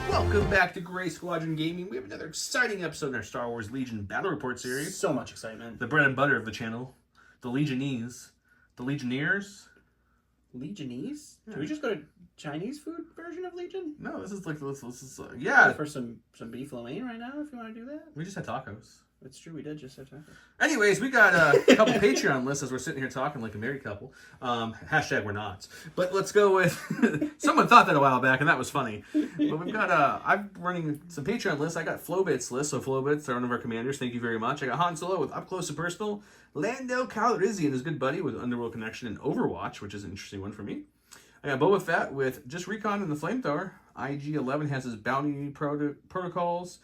Welcome back to Gray Squadron Gaming. We have another exciting episode in our Star Wars Legion Battle Report series. So much excitement. The bread and butter of the channel. The Legionese. The Legionnaires. Legionese? Yeah. Should we just go to Chinese food version of Legion? No, this is like, this is yeah. For some beef lo mein right now, if you want to do that. We just had tacos. It's true, we did just have tacos. Anyways, we got a couple Patreon lists as we're sitting here talking like a married couple. Hashtag we're not. But let's go with... Someone thought that a while back, and that was funny. But we've got... I'm running some Patreon lists. I got Flowbits list. So Flowbits, they're one of our commanders. Thank you very much. I got Han Solo with Up Close and Personal. Lando Calrissian, his good buddy, with Underworld Connection and Overwatch, which is an interesting one for me. I got Boba Fett with just Recon and the Flamethrower. IG-11 has his bounty protocols.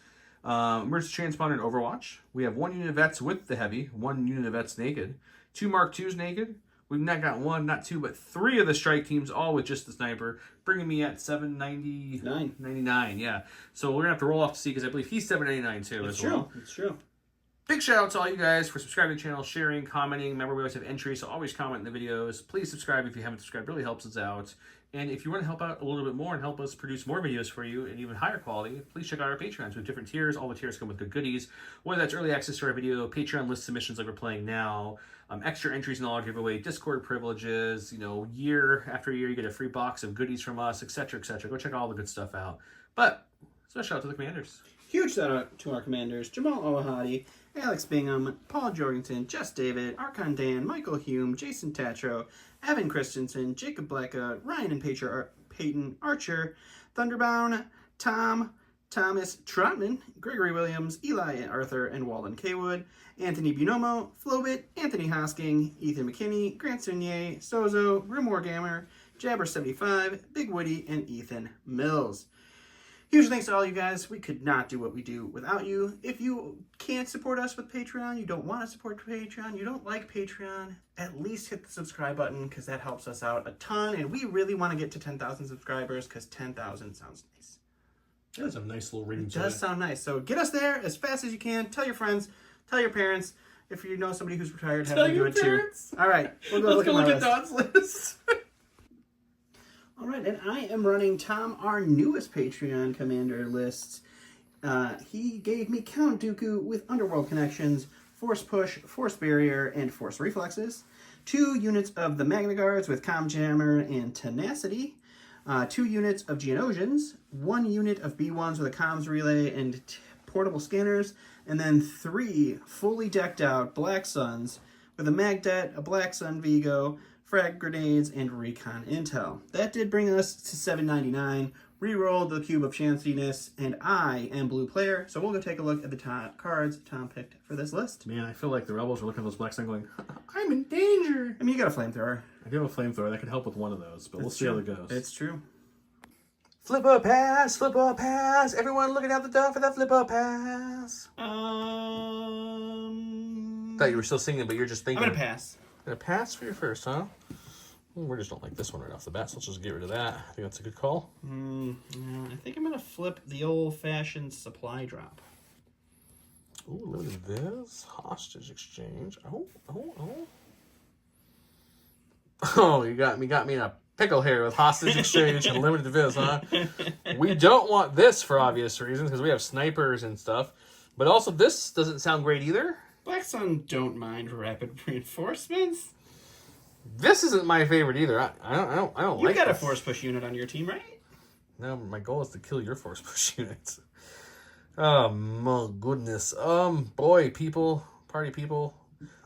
Emergency Transponder and Overwatch. We have 1 unit of vets with the heavy, 1 unit of vets naked, 2 Mark IIs naked. We've not got 1, not 2, but 3 of the strike teams, all with just the sniper, bringing me at 799. Yeah. So we're gonna have to roll off to see because I believe he's 799 too. It's as true. Well. It's true. Big shout out to all you guys for subscribing to the channel, sharing, commenting. Remember, we always have entries, so always comment in the videos. Please subscribe if you haven't subscribed. It really helps us out. And if you want to help out a little bit more and help us produce more videos for you and even higher quality, please check out our Patreons. We have different tiers. All the tiers come with good goodies, whether that's early access to our video, Patreon list submissions like we're playing now, extra entries in all our giveaway, Discord privileges, year after year you get a free box of goodies from us, etc., etc. Go check all the good stuff out. But special shout out to the commanders. Huge shout out to our commanders, Jamal Owahadi, Alex Bingham, Paul Jorgensen, Jess David, Archon Dan, Michael Hume, Jason Tatro, Evan Christensen, Jacob Blackout, Ryan and Peyton Archer, Thunderbound, Tom, Thomas Trotman, Gregory Williams, Eli Arthur, and Walden Kaywood, Anthony Bunomo, Flowbit, Anthony Hosking, Ethan McKinney, Grant Sunier, Sozo, Rumor Gamer, Jabber75, Big Woody, and Ethan Mills. Huge thanks to all you guys. We could not do what we do without you. If you can't support us with Patreon, you don't want to support Patreon, you don't like Patreon, at least hit the subscribe button because that helps us out a ton. And we really want to get to 10,000 subscribers because 10,000 sounds nice. That's a nice little ring to it. It does sound nice. So get us there as fast as you can. Tell your friends. Tell your parents. If you know somebody who's retired, have them do it parents. Too. All right. We'll go Let's look at Don's list. All right, and I am running Tom, our newest Patreon commander list. He gave me Count Dooku with Underworld Connections, Force Push, Force Barrier, and Force Reflexes. 2 units of the Magna Guards with Comm Jammer and Tenacity. 2 units of Geonosians. 1 unit of B1s with a comms relay and portable scanners. And then 3 fully decked out Black Suns with a Magdet, a Black Sun Vigo, frag grenades, and recon intel. That did bring us to 799. Rerolled the Cube of Chanciness, and I am blue player, so we'll go take a look at the cards Tom picked for this list. Man, I feel like the rebels are looking at those black sun going, I'm in danger. I mean, you got a flamethrower. I do have a flamethrower. That could help with one of those, but we'll see how it goes. It's true. Flipper pass, flipper pass. Everyone looking out the door for the flipper pass. Thought you were still singing, but you're just thinking. I'm gonna pass. Gonna pass for your first, huh? We just don't like this one right off the bat, so let's just get rid of that. I think that's a good call. I think I'm gonna flip the old-fashioned supply drop. Ooh, look at this. Hostage exchange. Oh. Oh, you got me in a pickle here with hostage exchange and limited viz, huh? We don't want this for obvious reasons, because we have snipers and stuff. But also, this doesn't sound great either. Black Sun don't mind rapid reinforcements. This isn't my favorite either. I don't like. You got this. a force push unit on your team, right? No, my goal is to kill your force push units. Oh my goodness. Boy, party people.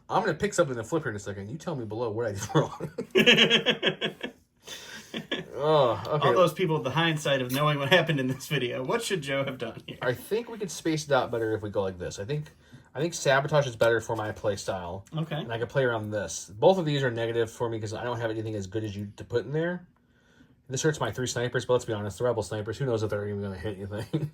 I'm gonna pick something to flip here in a second. You tell me below what I did wrong. Oh, okay. All those people with the hindsight of knowing what happened in this video. What should Joe have done here? I think we could space it out better if we go like this. I think sabotage is better for my play style. Okay. And I can play around this. Both of these are negative for me because I don't have anything as good as you to put in there. This hurts my 3 snipers, but let's be honest, the rebel snipers, who knows if they're even going to hit anything.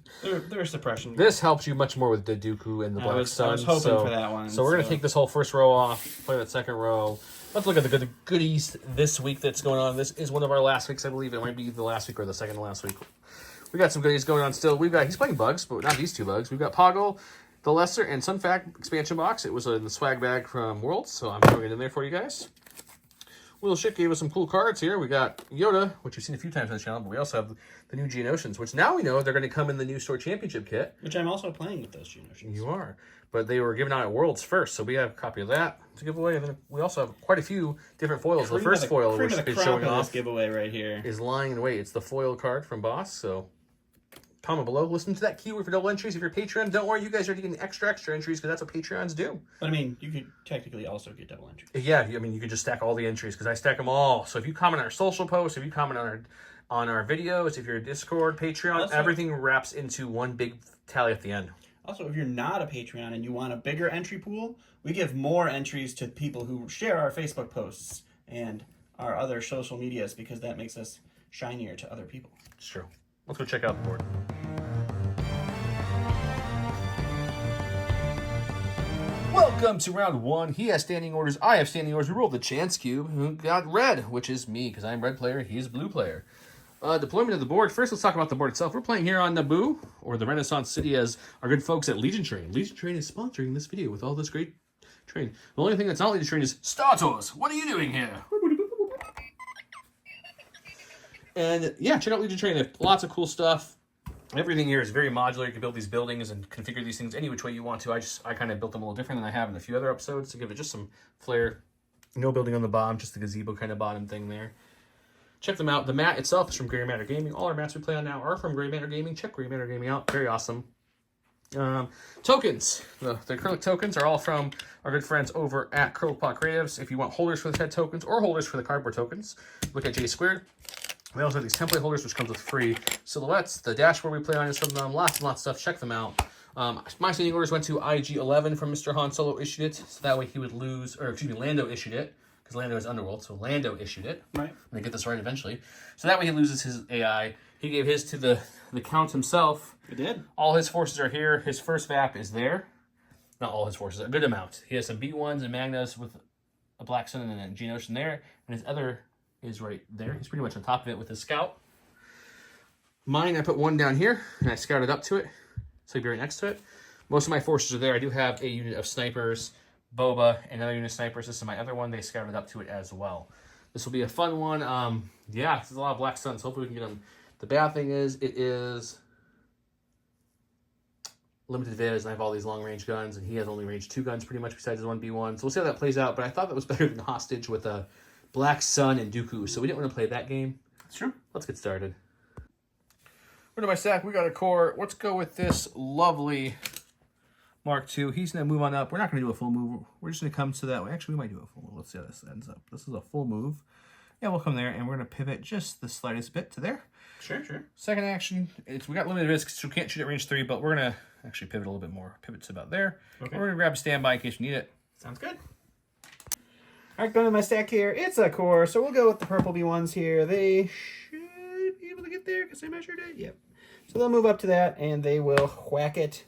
They're suppression. This helps you much more with the Dooku and the Black Sun. I was hoping for that one. So we're going to take this whole first row off, play that second row. Let's look at the goodies this week that's going on. This is one of our last weeks, I believe. It might be the last week or the second to last week. We got some goodies going on still. He's playing bugs, but not these 2 bugs. We've got Poggle, the Lesser, and Sunfact expansion box. It was in the swag bag from Worlds, so I'm throwing it in there for you guys. Will Shit gave us some cool cards here. We got Yoda, which you've seen a few times on the channel, but we also have the new Geonosians, which now we know they're going to come in the new Store Championship kit. Which I'm also playing with those Geonosians. You are. But they were given out at Worlds first, so we have a copy of that to give away. And then we also have quite a few different foils. The first foil, which is showing off, giveaway right here, is lying in wait. It's the foil card from Boss, so comment below. Listen to that keyword for double entries. If you're Patreon, don't worry, you guys are getting extra entries because that's what Patreons do. But I mean, you could technically also get double entries. Yeah, I mean, you could just stack all the entries because I stack them all. So if you comment on our social posts, if you comment on our videos, if you're a Discord, Patreon, also, everything wraps into one big tally at the end. Also, if you're not a Patreon and you want a bigger entry pool, we give more entries to people who share our Facebook posts and our other social medias because that makes us shinier to other people. It's true. Let's go check out the board. Welcome to round one. He has standing orders. I have standing orders. We rolled the chance cube. Who got red, which is me because I'm red player. He is blue player. Deployment of the board. First, let's talk about the board itself. We're playing here on Naboo, or the Renaissance City, as our good folks at Legion Train. Legion Train is sponsoring this video with all this great train. The only thing that's not Legion Train is Star Tours. What are you doing here? And yeah, check out Legion Train. They have lots of cool stuff. Everything here is very modular. You can build these buildings and configure these things any which way you want to. I kind of built them a little different than I have in a few other episodes to give it just some flair. No building on the bottom, just the gazebo kind of bottom thing there. Check them out. The mat itself is from Grey Matter Gaming. All our mats we play on now are from Grey Matter Gaming. Check Grey Matter Gaming out. Very awesome. Tokens. The acrylic tokens are all from our good friends over at Curlpot Creatives. If you want holders for the head tokens or holders for the cardboard tokens, look at J Squared. We also have these template holders, which comes with free silhouettes. The dashboard we play on is from them. Lots and lots of stuff. Check them out. My standing orders went to IG-11 from Mr. Han Solo issued it. So that way he would lose, or excuse me, Lando issued it. Because Lando is Underworld, so Lando issued it. Right. I'm going to get this right eventually. So that way he loses his AI. He gave his to the Count himself. He did. All his forces are here. His first VAP is there. Not all his forces, a good amount. He has some B1s and Magnas with a Black Sun and a Geonosian there. And his other is right there. He's pretty much on top of it with his Scout. Mine, I put one down here, and I scouted up to it. So he'd be right next to it. Most of my forces are there. I do have a unit of snipers, Boba, and another unit of snipers. This is my other one. They scouted up to it as well. This will be a fun one. Yeah, this is a lot of Black Suns. Hopefully we can get them. The bad thing is, it is limited viz, and I have all these long-range guns, and he has only range 2 guns pretty much besides his 1B1. So we'll see how that plays out, but I thought that was better than Hostage with a Black Sun and Dooku, so we didn't want to play that game. That's true. Let's get started. Where do my stack? We got a core. Let's go with this lovely Mark II. He's going to move on up. We're not going to do a full move. We're just going to come to that way. Actually, we might do a full move. Let's see how this ends up. This is a full move. Yeah, we'll come there, and we're going to pivot just the slightest bit to there. Sure. Second action, we got limited risk, so we can't shoot at range 3, but we're going to actually pivot a little bit more. Pivot to about there. Okay. We're going to grab a standby in case we need it. Sounds good. All right, going to my stack here. It's a core, so we'll go with the purple B1s here. They should be able to get there because I measured it. Yep. So they'll move up to that, and they will whack it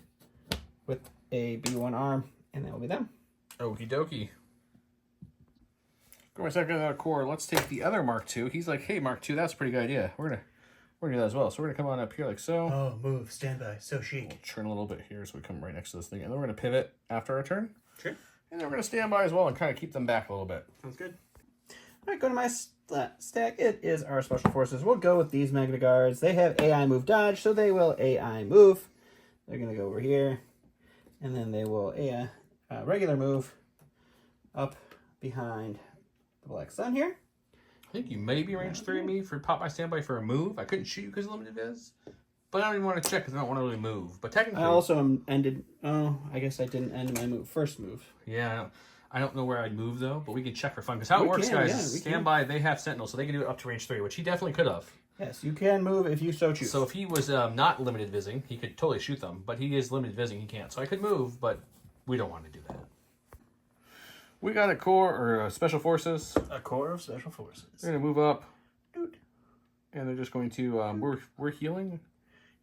with a B1 arm, and that will be them. Okie dokie. Go my second core. Let's take the other Mark II. He's like, hey, Mark II, that's a pretty good idea. We're gonna do that as well. So we're gonna come on up here like so. Oh, move, standby, so chic. We'll turn a little bit here so we come right next to this thing, and then we're gonna pivot after our turn. Sure. And then we're gonna stand by as well and kind of keep them back a little bit. Sounds good. All right, go to my stack. It is our special forces. We'll go with these Magna Guards. They have AI move dodge, so they will AI move. They're gonna go over here, and then they will AI regular move up behind the Black Sun here. I think you may be range 3 of me for pop my standby for a move. I couldn't shoot you because of limited viz. But I don't even want to check because I don't want to really move. But technically, I also ended. Oh, I guess I didn't end my first move. Yeah, I don't know where I'd move though, but we can check for fun. Because how it works, guys, is standby, they have Sentinel, so they can do it up to range 3, which he definitely could have. Yes, you can move if you so choose. So if he was not limited vizzing, he could totally shoot them. But he is limited vizzing, he can't. So I could move, but we don't want to do that. We got a core, or special forces. A core of special forces. They're going to move up. And they're just going to, we're healing.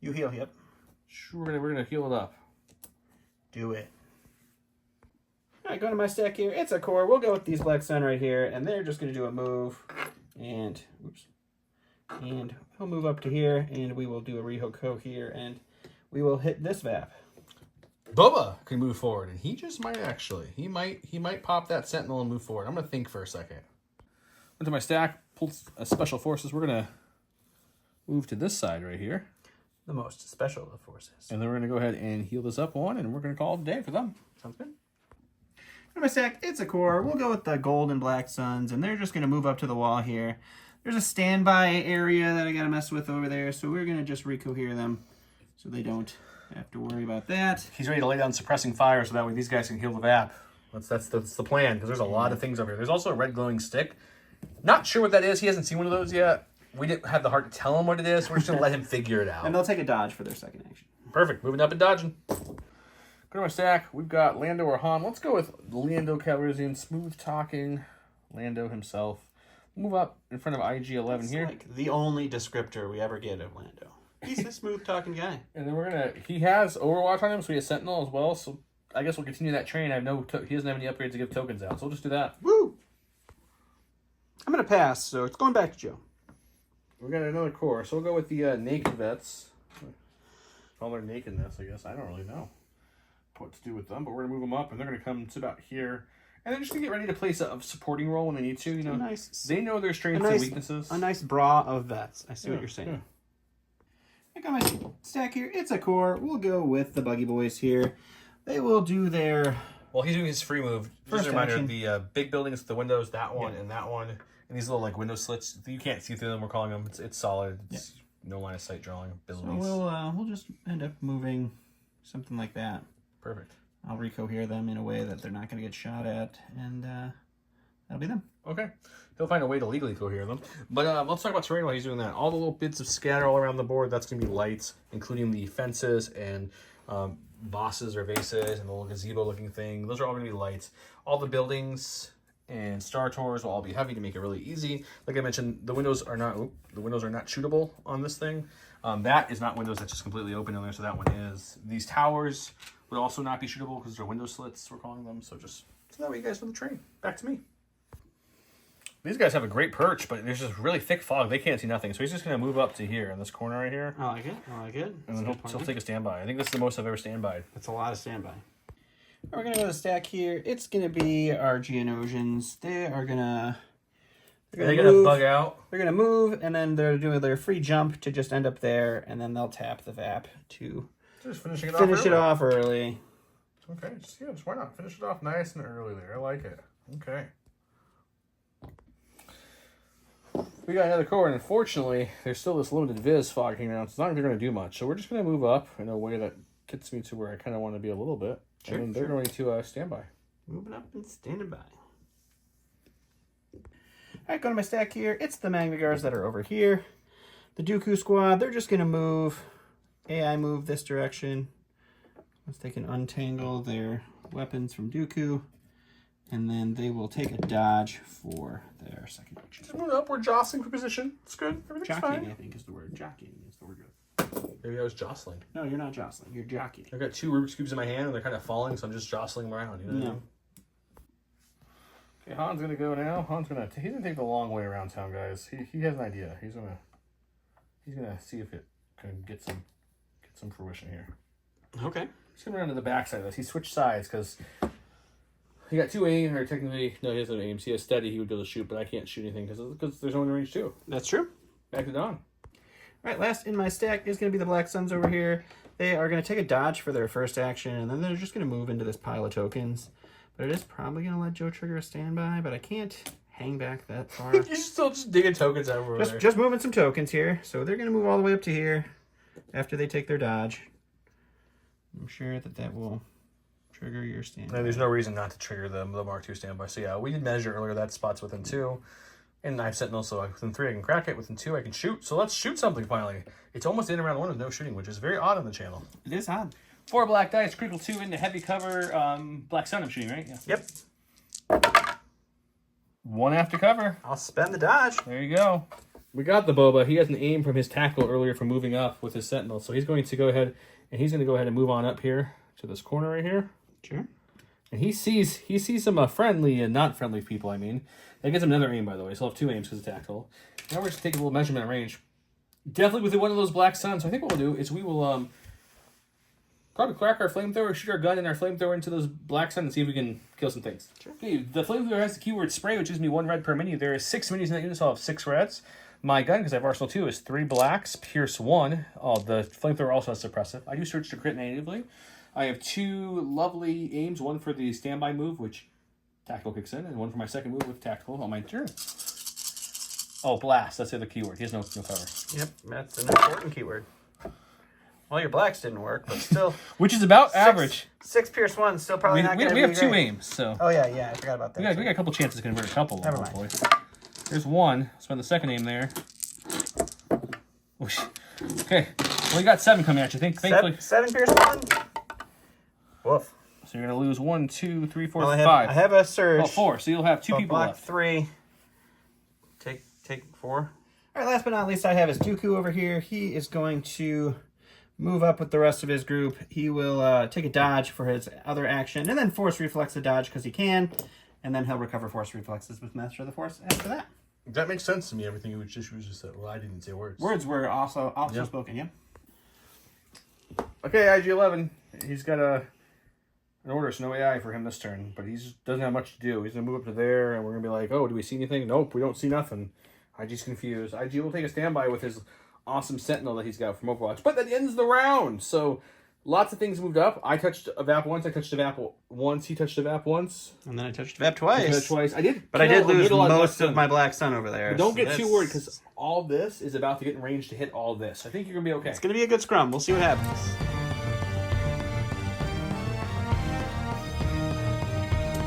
You heal, yep. We're gonna heal it up. Do it. All right, go to my stack here. It's a core. We'll go with these Black Sun right here, and they're just gonna do a move, and oops, and we'll move up to here, and we will do a Rihoko here, and we will hit this VAP. Boba can move forward, and he just might actually. He might pop that Sentinel and move forward. I'm gonna think for a second. Into my stack, pulled special forces. We're going to move to this side right here. The most special of forces. And then we're going to go ahead and heal this up one, and we're going to call it a day for them. Sounds good. In my stack, it's a core. We'll go with the gold and black suns, and they're just going to move up to the wall here. There's a standby area that I got to mess with over there, so we're going to just recohere them so they don't have to worry about that. He's ready to lay down suppressing fire so that way these guys can heal the VAP. That's the plan, because there's a lot of things over here. There's also a red glowing stick. Not sure what that is. He hasn't seen one of those yet. We didn't have the heart to tell him what it is. We're just going to let him figure it out. And they'll take a dodge for their second action. Perfect. Moving up and dodging. Go to my stack. We've got Lando or Han. Let's go with Lando Calrissian. Smooth talking. Lando himself. Move up in front of IG-11 here. Like the only descriptor we ever get of Lando. He's a smooth talking guy. And then we're going to... He has Overwatch on him, so he has Sentinel as well. So I guess we'll continue that train. I have he doesn't have any upgrades to give tokens out, so we'll just do that. Woo! I'm going to pass, so it's going back to Joe. We got another core, so we'll go with the naked vets. All their nakedness, I guess. I don't really know what to do with them, but we're gonna move them up, and they're gonna come to about here, and they're just gonna get ready to place a supporting role when they need to. You know, they know their strengths and weaknesses. A nice bra of vets. I see what you're saying. Yeah. I got my stack here. It's a core. We'll go with the buggy boys here. They will do their. Well, he's doing his free move. Just a reminder: the big buildings, the windows, that one and that one. And these little like window slits, you can't see through them. We're calling them. It's solid. It's no line of sight drawing abilities. So we'll just end up moving something like that. Perfect. I'll recohere them in a way that they're not going to get shot at, and that'll be them. Okay. He'll find a way to legally cohere them. But let's talk about terrain while he's doing that. All the little bits of scatter all around the board, that's going to be lights, including the fences and bosses or vases and the little gazebo-looking thing. Those are all going to be lights. All the buildings and star tours will all be heavy to make it really easy. Like I mentioned, the windows are not shootable on this thing. That is not windows that's just completely open in there, so that one is. These towers would also not be shootable because they're window slits, we're calling them. So that way you guys for the train. Back to me. These guys have a great perch, but there's just really thick fog. They can't see nothing. So he's just going to move up to here in this corner right here. I like it. And then he'll take a standby. I think this is the most I've ever standbyed. That's a lot of standby. We're going to go to the stack here. It's going to be our Geonosians. They're going to bug out. They're going to move, and then they're doing their free jump to just end up there, and then they'll tap the VAP to just finish it off early. Okay, just why not? Finish it off nice and early there. I like it. Okay. We got another core, and unfortunately, there's still this limited Viz fog hanging around, so it's not like they're going to do much. So we're just going to move up in a way that gets me to where I kind of want to be a little bit. Sure, and then they're going to stand by. Moving up and standing by. All right, going to my stack here. It's the Magna Guards that are over here. The Dooku squad, they're just going to move. AI move this direction. Once they can untangle their weapons from Dooku. And then they will take a dodge for their second action. Just moving up. We're jostling for position. It's good. Everything's jockeying, fine. I think, is the word. Jockeying is the word. Maybe I was jostling. No, you're not jostling. You're jockeying. I've got 2 Rubik's Cubes in my hand, and they're kind of falling, so I'm just jostling them around. You know what I mean? Okay, Han's gonna go now. He's gonna take the long way around town, guys. He has an idea. He's gonna see if it can get some fruition here. Okay. He's gonna run to the back side of this. He switched sides because he got 2 aim, or technically no, he doesn't have aims. He has steady. He would be able to shoot, but I can't shoot anything because there's no one in range 2. That's true. Back to Don. All right, last in my stack is going to be the Black Suns over here. They are going to take a dodge for their first action, and then they're just going to move into this pile of tokens. But it is probably going to let Joe trigger a standby, but I can't hang back that far. You're still just digging tokens over there. Just moving some tokens here. So they're going to move all the way up to here after they take their dodge. I'm sure that will trigger your standby. No, there's no reason not to trigger the Mark II standby. So yeah, we did measure earlier that spot's within 2. And I have Sentinel, so within 3 I can crack it. Within 2 I can shoot. So let's shoot something finally. It's almost in round 1 with no shooting, which is very odd on the channel. It is odd. 4 black dice, critical 2 into heavy cover. Black Sun I'm shooting, right? Yeah. Yep. 1 after cover. I'll spend the dodge. There you go. We got the Boba. He has an aim from his tackle earlier from moving up with his Sentinel. So he's going to go ahead and move on up here to this corner right here. Sure. And he sees some friendly and not friendly people, I mean. That gives him another aim, by the way. So he'll have 2 aims because of tactical. Now we're just taking a little measurement at range. Definitely within one of those Black Suns. So I think what we'll do is we will Probably crack our flamethrower, shoot our gun and our flamethrower into those black sun and see if we can kill some things. Sure. Okay, the flamethrower has the keyword spray, which gives me 1 red per mini. There is 6 minis in that unit, so I'll have 6 reds. My gun, because I have Arsenal 2, is 3 blacks, Pierce 1. Oh, the flamethrower also has suppressive. I do search to crit natively. I have 2 lovely aims, one for the standby move, which tactical kicks in, and one for my second move with tactical on my turn. Oh, blast, that's the other keyword. He has no cover. Yep, that's an important keyword. Well, your blacks didn't work, but still. Which is about average. 6 Pierce 1, still probably not going to be We have 2 great. aims, so. Oh, yeah, I forgot about that. We got a couple chances to convert a couple. Never mind. Hopefully. There's 1. Spend the second aim there. Whoosh. Okay. Well, you got 7 coming at you. Thankfully. 7 Pierce 1. Woof. So you're going to lose 1, 2, 3, 4, Well, 5. I have a surge. Oh, 4. So you'll have 2 people block left. 3. Take 4. All right, last but not least, I have his Dooku over here. He is going to move up with the rest of his group. He will take a dodge for his other action, and then force reflex the dodge because he can, and then he'll recover force reflexes with Master of the Force after that. That makes sense to me. Everything you just said. Well, I didn't say words. Words were also spoken, yeah. Okay, IG-11. He's got an order, so no AI for him this turn, but he doesn't have much to do. He's going to move up to there, and we're going to be like, oh, do we see anything? Nope, we don't see nothing. IG's confused. IG will take a standby with his awesome Sentinel that he's got from Overwatch, but that ends the round. So lots of things moved up. I touched a VAP once. I touched a VAP once. He touched a VAP once. And then I touched VAP twice. I did, but I did lose most of my black sun over there. But don't get too worried because all this is about to get in range to hit all this. I think you're gonna be okay. It's gonna be a good scrum. We'll see what happens.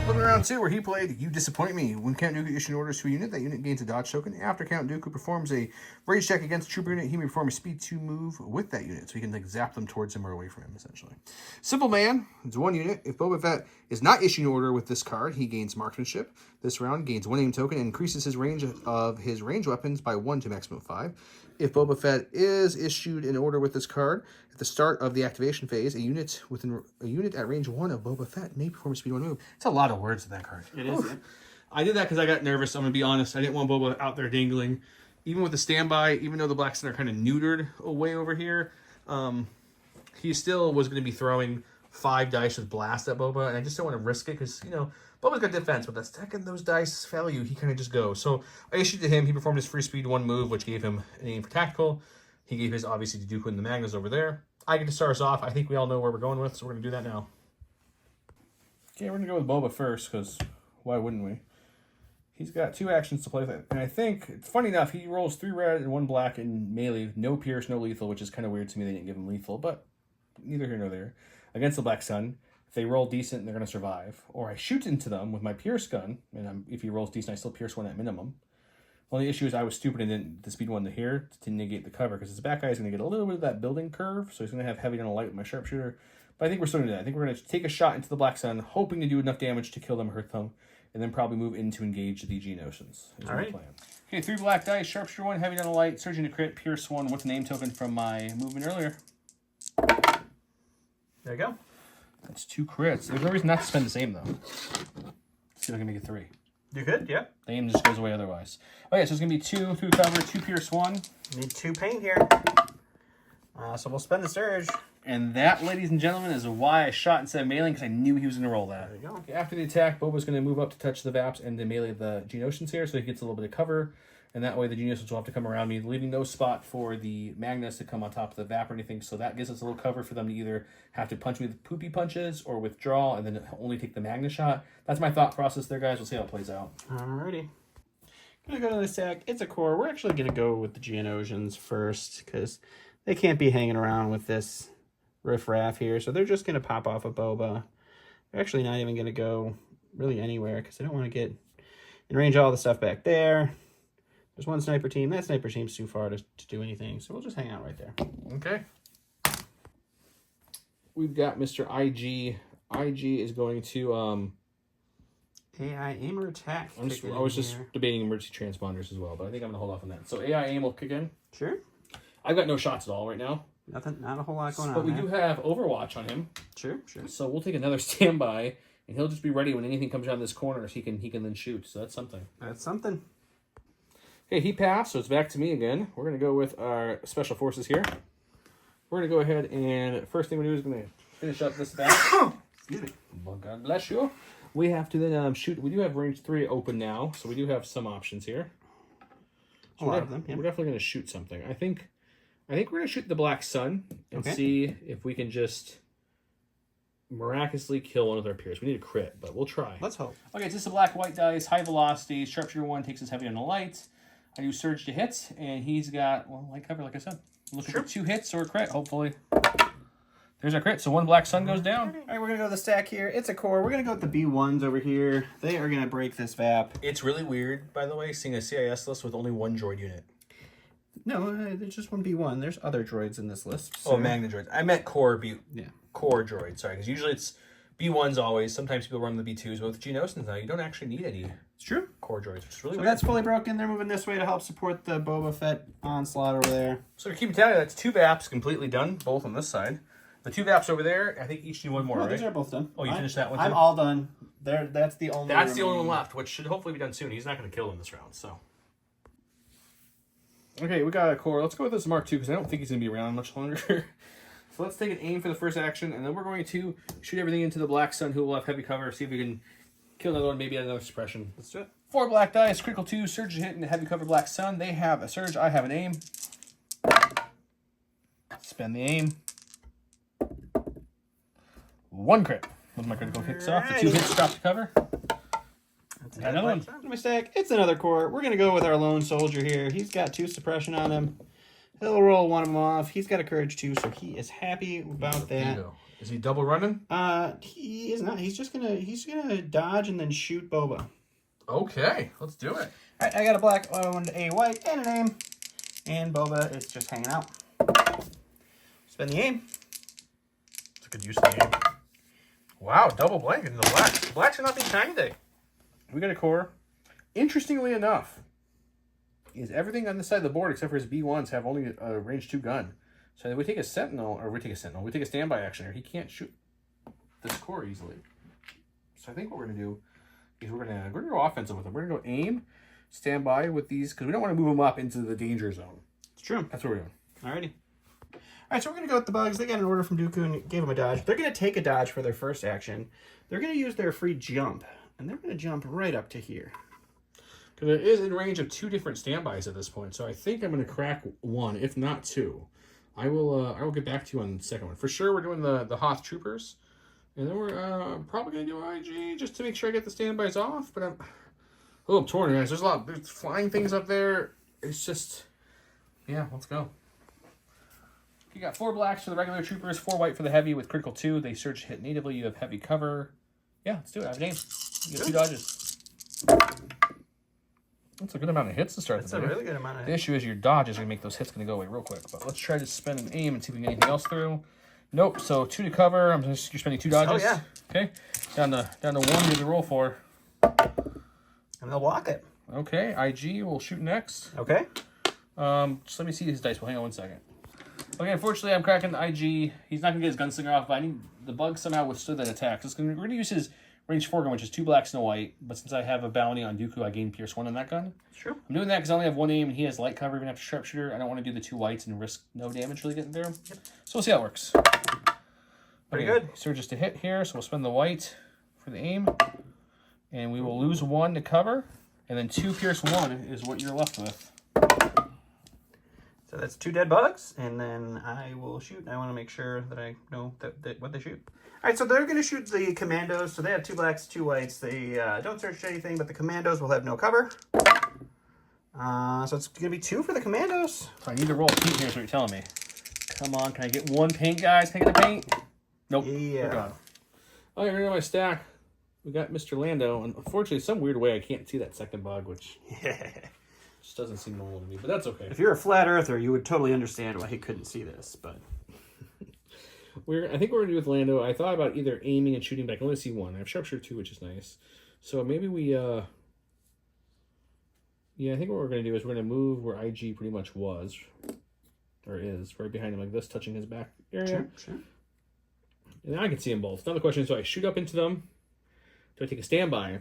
Flipping around 2, where he played You Disappoint Me. When Count Dooku issues orders to a unit, that unit gains a dodge token. After Count Dooku performs a rage check against a trooper unit, he may perform a speed 2 move with that unit, so he can like zap them towards him or away from him, essentially. Simple Man, it's 1 unit. If Boba Fett is not issuing an order with this card, he gains marksmanship. This round gains 1 aim token and increases his range of his range weapons by 1 to maximum 5. If Boba Fett is issued an order with this card, at the start of the activation phase, a unit at range 1 of Boba Fett may perform a speed 1 move. It's a lot of words in that card. It is. Yeah. I did that because I got nervous. I'm going to be honest. I didn't want Boba out there dangling. Even with the standby, even though the Blacks are kind of neutered away over here, he still was going to be throwing 5 dice with blast at Boba, and I just don't want to risk it because, you know, Boba's got defense, but the second those dice fail you, he kind of just goes. So I issued to him. He performed his free speed 1 move, which gave him an aim for tactical. He gave his, obviously, to Dooku and the Magnus over there. I get to start us off. I think we all know where we're going with, so we're going to do that now. Okay, we're going to go with Boba first, because why wouldn't we? He's got 2 actions to play with, and I think, funny enough, he rolls 3 red and 1 black in melee, no pierce, no lethal, which is kind of weird to me they didn't give him lethal, but neither here nor there. Against the Black Sun, if they roll decent, they're going to survive. Or I shoot into them with my pierce gun, and if he rolls decent, I still pierce 1 at minimum. Only issue is I was stupid and didn't the speed 1 to here to negate the cover, because his back guy is going to get a little bit of that building curve, so he's going to have heavy on a light with my sharpshooter. But I think we're still going to do that. I think we're going to take a shot into the Black Sun, hoping to do enough damage to kill them or hurt them, and then probably move in to engage the Geonosians. All right. Plan. Okay, 3 black dice, sharpshooter 1, heavy on a light, surging to crit, pierce 1 with a name token from my movement earlier. There you go. That's 2 crits. There's no reason not to spend the same, though. Let's see if I can make it 3. You could, yeah. The aim just goes away otherwise. Okay, so it's going to be 2 through cover, 2 pierce 1. Need 2 paint here. So we'll spend the surge. And that, ladies and gentlemen, is why I shot instead of mailing, because I knew he was going to roll that. There you go. Okay, after the attack, Boba's going to move up to touch the Vaps and to melee the Geonosians here, so he gets a little bit of cover. And that way the Geonosians will have to come around me, leaving no spot for the Magnus to come on top of the Vap or anything. So that gives us a little cover for them to either have to punch me with poopy punches or withdraw and then only take the Magnus shot. That's my thought process there, guys. We'll see how it plays out. Alrighty. Gonna go to the stack. It's a core. We're actually gonna go with the Geonosians first because they can't be hanging around with this riff-raff here. So they're just gonna pop off a Boba. They're actually not even gonna go really anywhere because they don't want to get in range of all the stuff back there. There's 1 sniper team. That sniper team's too far to do anything, so we'll just hang out right there. Okay. We've got Mr. IG. IG is going to... AI aim or attack? I was just debating emergency transponders as well, but I think I'm going to hold off on that. So AI aim will kick in. Sure. I've got no shots at all right now. Nothing, not a whole lot going on. But we do have Overwatch on him. Sure. So we'll take another standby, and he'll just be ready when anything comes around this corner, so he can then shoot. So that's something. That's something. Okay, he passed, so it's back to me again. We're going to go with our special forces here. We're going to go ahead and first thing we do is going to finish up this batch. Excuse me. Well, God bless you. We have to then shoot. We do have range 3 open now, so we do have some options here. So A lot of them. Yeah. We're definitely going to shoot something. I think we're going to shoot the Black Sun and see if we can just miraculously kill one of our peers. We need a crit, but we'll try. Let's hope. Okay, it's just a black white dice, high velocity. Sharpshooter 1 takes his heavy on the light. I do surge to hit, and he's got light cover, like I said. Looking for 2 hits or a crit, hopefully. There's our crit, so 1 Black Sun goes down. All right, we're going to go to the stack here. It's a core. We're going to go with the B1s over here. They are going to break this VAP. It's really weird, by the way, seeing a CIS list with only 1 droid unit. No, there's just one B1. There's other droids in this list. So. Oh, Magna droids. I meant core core droids, sorry, because usually it's B1s always. Sometimes people run the B2s, but with Geonosians now, you don't actually need any It's true. core droids, which is really So weird. that's fully broken. They're moving this way to help support the Boba Fett onslaught over there. So to keep tally, that's 2 VAPs completely done, both on this side. The 2 VAPs over there, I think each need 1 more, right? These are both done. Oh, you finished that one too? I'm all done. That's the only one left, which should hopefully be done soon. He's not going to kill him this round, so. Okay, we got a core. Let's go with this Mark II, because I don't think he's going to be around much longer. So let's take an aim for the first action, and then we're going to shoot everything into the Black Sun, who will have heavy cover, see if we can kill another one, maybe add another suppression. Let's do it. 4 black dice, critical 2, surge to hit, and heavy cover Black Sun. They have a surge, I have an aim. Spend the aim. 1 crit. With my critical hits off. The 2 hits drop to cover. Got another one. My stack. It's another core. We're going to go with our lone soldier here. He's got 2 suppression on him. He'll roll 1 of them off. He's got a courage 2, so he is happy about that. Is he double running? He is not. He's gonna dodge and then shoot Boba. Okay, let's do it. All right, I got a black, a white, and an aim. And Boba is just hanging out. Spend the aim. It's a good use of the aim. Wow, double blanket in the black. Black should not be tiny day. We got a core. Interestingly enough, is everything on this side of the board except for his B1s have only a range 2 gun. So if we take a sentinel, we take a standby action here, he can't shoot this core easily. So I think what we're gonna do is we're gonna go offensive with him. We're gonna go aim, standby with these, because we don't want to move them up into the danger zone. It's true. That's what we're doing. Alrighty. Alright, so we're gonna go with the bugs. They got an order from Dooku and gave them a dodge. They're gonna take a dodge for their first action. They're gonna use their free jump, and they're gonna jump right up to here. Because it is in range of 2 different standbys at this point, so I think I'm going to crack 1, if not 2. I will get back to you on the second one. For sure, we're doing the Hoth Troopers, and then we're probably going to do IG just to make sure I get the standbys off. But I'm torn, guys. There's flying things up there. It's just, yeah, let's go. You got 4 blacks for the regular troopers, 4 white for the heavy with critical 2. They surge to hit natively. You have heavy cover. Yeah, let's do it. I have an aim. You get 2 dodges. That's a good amount of hits to start. That's a really good amount of hits. The issue is your dodge is going to make those hits going to go away real quick. But let's try to spend an aim and see if we can get anything else through. Nope. So 2 to cover. You're spending 2 dodges. Oh, yeah. Okay. Down to 1 you have to roll for. And they'll block it. Okay. IG will shoot next. Okay. Just let me see his dice. Well, hang on 1 second. Okay, unfortunately, I'm cracking the IG. He's not going to get his gunslinger off, but I need the bug somehow withstood that attack. So we're going to use his range 4 gun, which is 2 blacks and a white. But since I have a bounty on Dooku, I gain Pierce 1 on that gun. Sure. I'm doing that because I only have 1 aim, and he has light cover even after sharpshooter. I don't want to do the 2 whites and risk no damage really getting through. Yep. So we'll see how it works. Pretty good. Surges to hit here, so we'll spend the white for the aim. And we will lose 1 to cover. And then 2 Pierce 1 is what you're left with. So that's 2 dead bugs, and then I will shoot. I want to make sure that I know what they shoot. All right, so they're going to shoot the commandos. So they have 2 blacks, 2 whites. They don't search anything, but the commandos will have no cover. So it's going to be 2 for the commandos. So I need to roll paint here is what you're telling me. Come on, can I get 1 paint, guys? Can I get a paint? Nope. Yeah. We're gone. Oh, here in my stack, we got Mr. Lando, and unfortunately, some weird way I can't see that second bug, which just doesn't seem normal to me, but that's okay. If you're a flat earther, you would totally understand why he couldn't see this, but I think we're gonna do with Lando. I thought about either aiming and shooting, but I can only see 1. I have sharpshooter 2, which is nice. So maybe we I think what we're gonna do is we're gonna move where IG pretty much was, or is, right behind him like this, touching his back area. Sure. And now I can see them both. Now the question is, do I shoot up into them? Do I take a standby?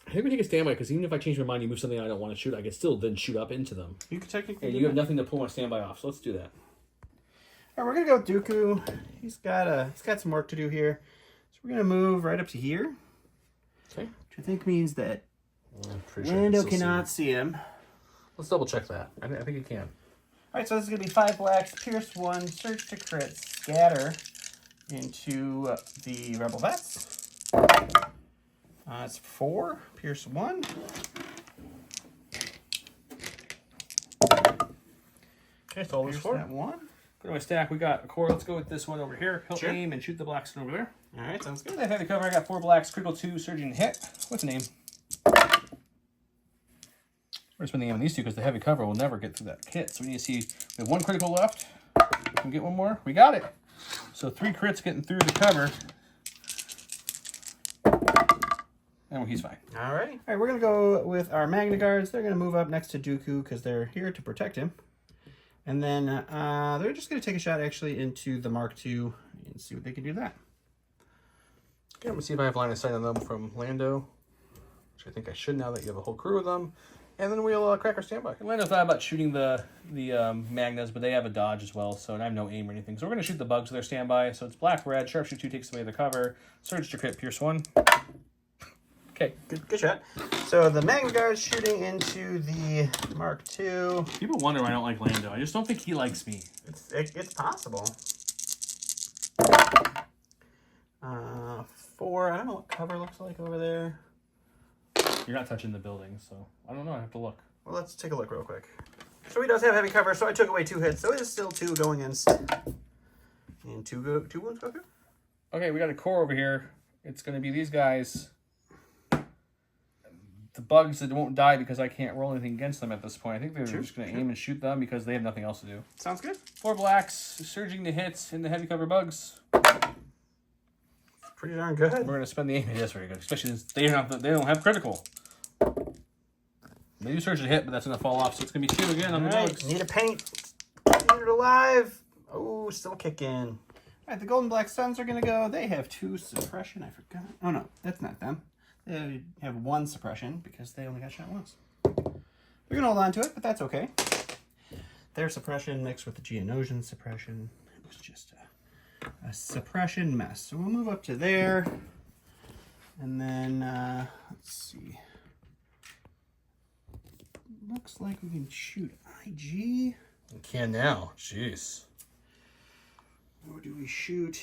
I think we take a standby because even if I change my mind, you move something I don't want to shoot, I can still then shoot up into them. You can technically. And you have nothing to pull my standby off, so let's do that. All right, we're gonna go with Dooku. He's got some work to do here, so we're gonna move right up to here. Okay. Which I think means that Sure Lando cannot see him. Let's double check that. I think you can. All right, so this is gonna be 5 blacks, pierce 1, surge to crit, scatter into the rebel vets. It's 4, pierce 1. Okay, so all those Pierce 4. that 1. Go to my stack. We got a core. Let's go with this one over here. He'll Sure. aim and shoot the blacks over there. All right, sounds good. Good. Heavy cover. I got 4 blacks, critical 2, surging hit. What's the name? We're spending the aim on these 2 because the heavy cover will never get through that hit. So we need to see. We have 1 critical left. Can we get 1 more? We got it. So 3 crits getting through the cover. And he's fine. All right. All right, we're going to go with our Magna Guards. They're going to move up next to Dooku because they're here to protect him. And then they're just going to take a shot actually into the Mark II and see what they can do that. Okay, I'm going to see if I have line of sight on them from Lando, which I think I should now that you have a whole crew of them. And then we'll crack our standby. And Lando thought about shooting the Magnas, but they have a dodge as well, so I have no aim or anything. So we're going to shoot the bugs with their standby. So it's black-red, sharpshoot 2 takes away the cover, surge to crit, pierce 1. Okay. Good shot. So the Magna Guard shooting into the Mark II. People wonder why I don't like Lando. I just don't think he likes me. It's possible. 4. I don't know what cover looks like over there. You're not touching the building, so I don't know. I have to look. Well, let's take a look real quick. So he does have heavy cover, so I took away 2 hits. So it is still 2 going in. And 2 wounds go through. Okay, we got a core over here. It's going to be these guys. The bugs that won't die because I can't roll anything against them at this point. I think they're just going to aim and shoot them because they have nothing else to do. Sounds good. 4 blacks, surging to hits in the heavy cover bugs. Pretty darn good. We're going to spend the aim. It is very good, especially since they don't have critical. They do surge to hit, but that's going to fall off, so it's going to be 2 again on the bugs. Need a paint. Need it alive. Oh, still kicking. All right, the Golden Black Suns are going to go. They have 2 suppression. I forgot. Oh, no, that's not them. They have 1 suppression because they only got shot once. They're going to hold on to it, but that's okay. Their suppression mixed with the Geonosian suppression. It was just a suppression mess. So we'll move up to there. And then, let's see. Looks like we can shoot IG. You can now. Jeez. Or do we shoot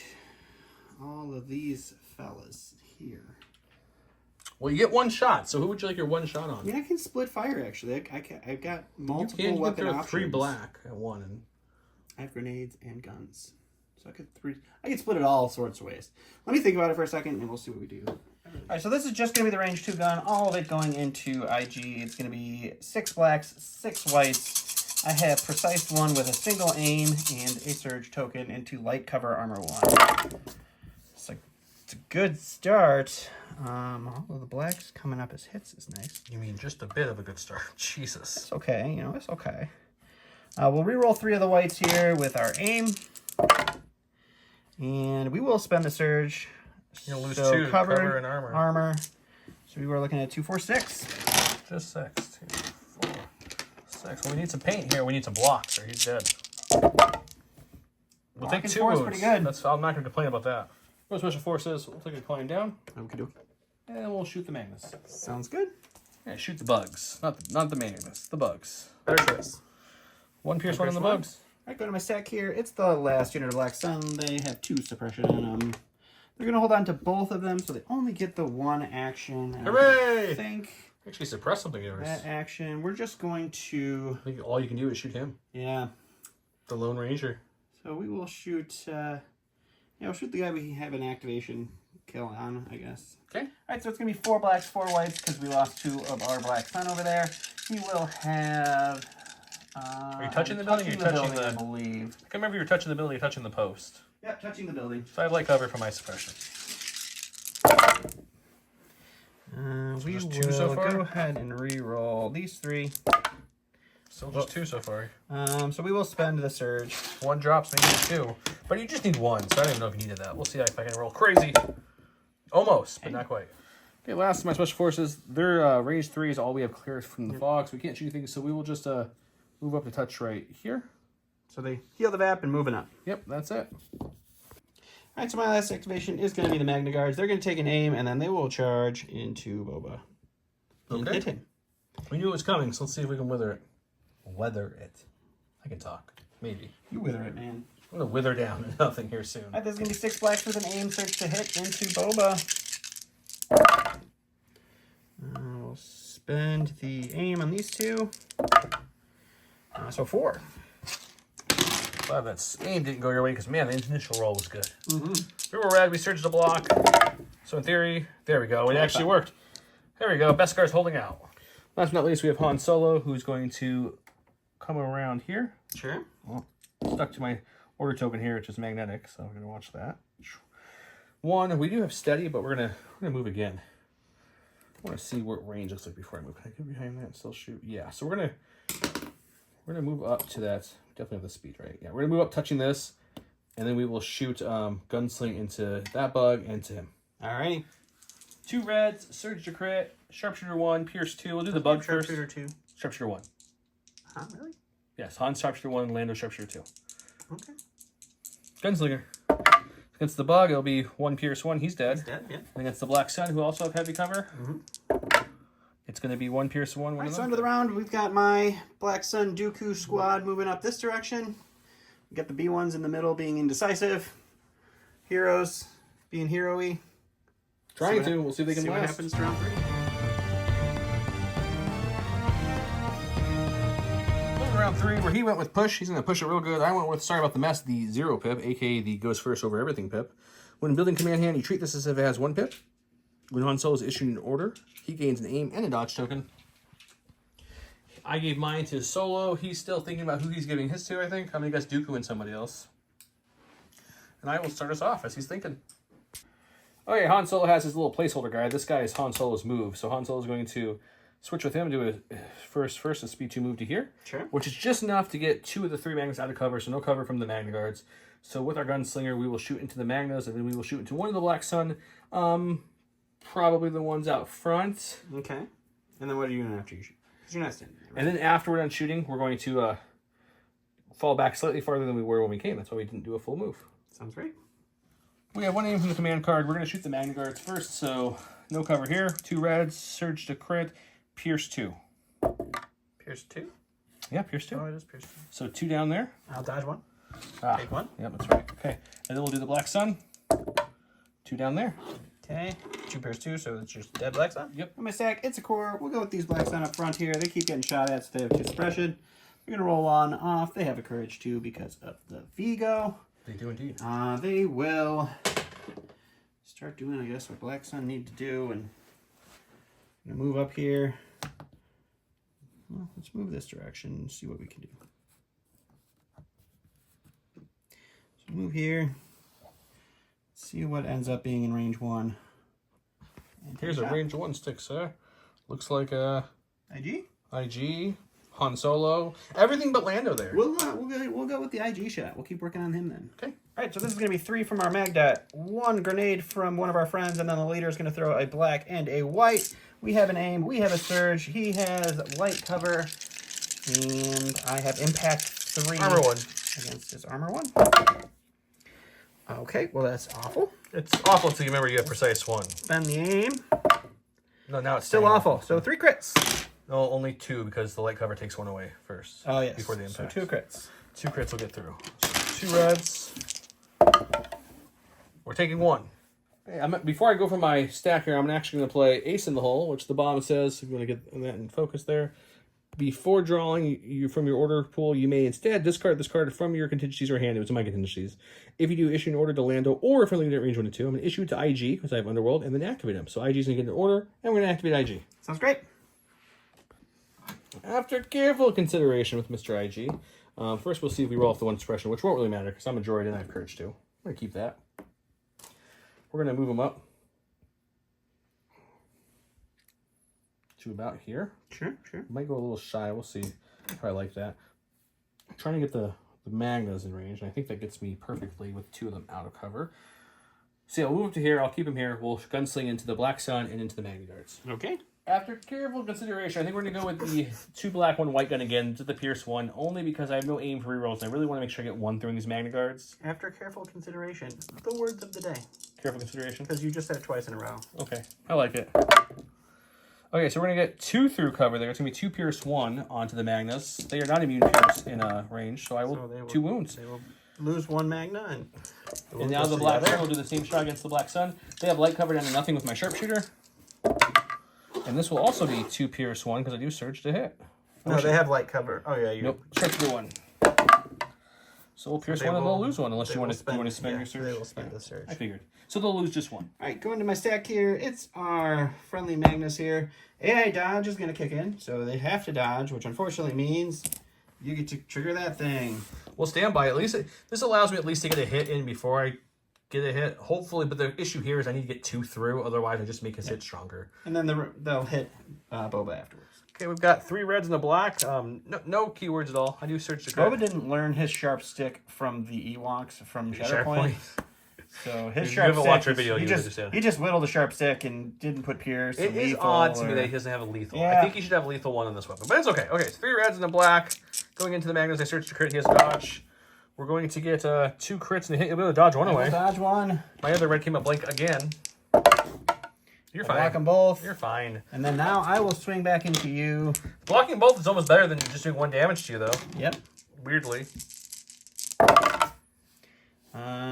all of these fellas here? Well, you get 1 shot, so who would you like your 1 shot on? I mean, I can split fire, actually. I've got multiple you weapon can options. 3 black at 1. And... I have grenades and guns. So I could split it all sorts of ways. Let me think about it for a second, and we'll see what we do. All right, so this is just going to be the range 2 gun. All of it going into IG. It's going to be 6 blacks, 6 whites. I have precise 1 with a single aim and a surge token into light cover armor 1. It's a good start. All of the blacks coming up as hits is nice. You mean just a bit of a good start. Jesus. It's okay, it's okay. We'll reroll 3 of the whites here with our aim. And we will spend the surge. You'll lose 2 cover and armor. Armor. So we were looking at 2, 4, 6. Just 6. 2, 4, 6. Well, we need some paint here. We need some blocks, or he's dead. We'll take 2 wounds. Pretty good. I'm not going to complain about that. Go special forces. We'll take a climb down. Okay, And we'll shoot the Magnus. sounds good. Yeah, shoot the bugs. Not the Magnus. The bugs. Better choice. 1 pierce 1 on the bugs. All right, go to my stack here. It's the last unit of Black Sun. They have 2 suppression on them. They're going to hold on to both of them, so they only get the 1 action. Hooray! I think Actually suppress something yours. that action, we're just going to... I think all you can do is shoot him. Yeah. The Lone Ranger. So we will shoot... we'll shoot the guy we have an activation kill on, I guess. Okay. All right, so it's going to be 4 blacks, 4 whites, because we lost 2 of our Black Sun over there. He will have... Are you touching the building or are you touching the... I believe. I can't remember if you were touching the building or you're touching the post. Yep, touching the building. 5 light cover for my suppression. We just will 2 so far? go ahead and re-roll these 3. Still just 2 so far. So we will spend the surge. 1 drops, maybe 2. But you just need 1, so I don't even know if you needed that. We'll see if I can roll crazy. Almost, but not quite. Okay, last of my special forces. Their range 3 is all we have clear from the fog, so we can't shoot anything. So we will just move up to touch right here. So they heal the VAP and moving up. Yep, that's it. All right, so my last activation is going to be the Magna Guards. They're going to take an aim, and then they will charge into Boba. And hit him. We knew it was coming, so let's see if we can wither it. Weather it. I can talk. Maybe. You wither it, man. I'm going to wither down to nothing here soon. All right, there's going to be 6 blacks with an aim search to hit into Boba. We'll spend the aim on these 2. So 4. Glad that aim didn't go your way because, man, the initial roll was good. We were red. We surged the block. So in theory, there we go. It actually worked. There we go. Beskar's holding out. Last but not least, we have Han Solo, who's going to come around here. Sure. Well, stuck to my order token here, which is magnetic, so we're going to watch that. 1, we do have steady, but we're gonna move again. I want to see what range looks like before I move. Can I get behind that and still shoot? Yeah. So we're gonna move up to that. Definitely have the speed, right? Yeah. We're gonna move up, touching this, and then we will shoot gunsling into that bug and to him. Alrighty. 2 reds, surge to crit, sharpshooter 1, pierce 2. We'll do the bug first. Sharpshooter 2. Sharpshooter 1. Huh? Really? Yes. Han sharpshooter 1, Lando sharpshooter 2. Okay. Gunslinger. Against the bug, it'll be 1 pierce 1. He's dead. He's dead. Yeah. And against the Black Sun, who also have heavy cover, it's going to be 1 pierce 1. All right, so end of the round, we've got my Black Sun Dooku squad moving up this direction. We got the B1s in the middle being indecisive. Heroes being hero-y. Trying to. We'll see if they can see last. what happens to round 3. Round 3, where he went with push. He's going to push it real good. I went with, sorry about the mess, the 0 pip, aka the goes first over everything pip. When building command hand, you treat this as if it has 1 pip. When Han Solo is issued an order, he gains an aim and a dodge token. I gave mine to Solo. He's still thinking about who he's giving his to, I think. I'm going to guess Dooku and somebody else. And I will start us off as he's thinking. Okay, Han Solo has his little placeholder guy. This guy is Han Solo's move. So Han Solo is going to switch with him, do a first a speed 2 move to here. Sure. Which is just enough to get 2 of the 3 Magnus out of cover, so no cover from the Magna Guards. So with our gunslinger, we will shoot into the Magnas, and then we will shoot into one of the Black Sun. Probably the ones out front. Okay. And then what are you doing after you shoot? Because you're not standing there, right? And then after we're done shooting, we're going to fall back slightly farther than we were when we came. That's why we didn't do a full move. Sounds great. We have 1 aim from the command card. We're going to shoot the Magna Guards first, so no cover here. 2 reds, surge to crit, pierce 2. Pierce 2? Yeah, pierce 2. Oh, it is pierce 2. So 2 down there. I'll dodge 1. Take 1. Yep, that's right. Okay, and then we'll do the Black Sun. 2 down there. Okay. 2 pierce 2, so it's just dead Black Sun? Yep. On my stack, it's a core. We'll go with these Black Sun up front here. They keep getting shot at, so they have 2 suppression. We're going to roll on off. They have a courage 2 because of the Vigo. They do indeed. They will start doing, I guess, what Black Sun need to do, and I'm going to move up here. Well, let's move this direction and see what we can do. So move here. See what ends up being in range 1. And Here's a range 1 stick, sir. Looks like a IG. IG, Han Solo, everything but Lando there. We'll go with the IG shot. We'll keep working on him then. Okay. All right, so this is going to be 3 from our Magdot, 1 grenade from one of our friends, and then the leader is going to throw a black and a white. We have an aim. We have a surge. He has light cover, and I have impact 3. Armor 1. Against his armor 1. Okay, well that's awful. It's awful until you remember you have precise 1. Spend the aim. No, now it's Still awful. So 3 crits. No, only 2 because the light cover takes 1 away first. Oh, yes. Before the impact. So 2 crits. 2 crits will get through. So 2 reds. We're taking 1. Hey, before I go for my stack here, I'm actually going to play Ace in the Hole, which the bottom says, if you want to get that in focus there. Before drawing you from your order pool, you may instead discard this card from your contingencies or hand. It was in my contingencies. If you do, issue an order to Lando or a friendly unit range 1 to 2. I'm going to issue it to IG because I have Underworld and then activate him. So IG is going to get an order and we're going to activate IG. Sounds great. After careful consideration with Mr. IG, first we'll see if we roll off the 1 suppression, which won't really matter because I'm a droid and I have courage too. I'm going to keep that. We're going to move him up to about here. Sure. Might go a little shy. We'll see. Probably like that. I'm trying to get the Magnas in range, and I think that gets me perfectly with 2 of them out of cover. So yeah, we'll move up to here. I'll keep him here. We'll gunsling into the Black Sun and into the Magna Guards. Okay. After careful consideration, I think we're going to go with the 2 black, 1 white gun again to the Pierce 1, only because I have no aim for rerolls, and I really want to make sure I get 1 through these Magna Guards. After careful consideration, the words of the day. Careful consideration? Because you just said it twice in a row. Okay, I like it. Okay, so we're going to get 2 through cover there. It's going to be 2 Pierce 1 onto the Magnas. They are not immune to Pierce in range, so I will 2 wounds. They will lose 1 Magna, and now the Black Sun will do the same shot against the Black Sun. They have light cover down to nothing with my Sharpshooter. And this will also be 2 Pierce 1 because I do surge to hit. No, they have light cover. Oh, yeah. Nope. Sharpshooter 1. So we'll Pierce 1 and they'll lose 1 unless you want to spend your surge. They will spend the surge. I figured. So they'll lose just 1. All right, going to my stack here. It's our friendly Magnus here. AI dodge is going to kick in, so they have to dodge, which unfortunately means you get to trigger that thing. We'll stand by. At least this allows me at least to get a hit in before I get a hit, hopefully, but the issue here is I need to get 2 through, otherwise I just make his hit stronger. And then they'll hit Boba afterwards. Okay, we've got 3 reds and a black. No keywords at all. I do search the Boba didn't learn his sharp stick from the Ewoks from Shatterpoint. So his sharp stick, he just whittled a sharp stick and didn't put Pierce. It is odd to me that he doesn't have a lethal. Yeah. I think he should have a lethal 1 on this weapon, but it's okay. Okay, so 3 reds and a black. Going into the Magnus, I search the crit, he has dodge. We're going to get 2 crits and a hit. You'll be able to dodge 1 away. Dodge 1. My other red came up blank again. You're fine. Block them both. You're fine. And then now I will swing back into you. Blocking both is almost better than just doing 1 damage to you, though. Yep. Weirdly.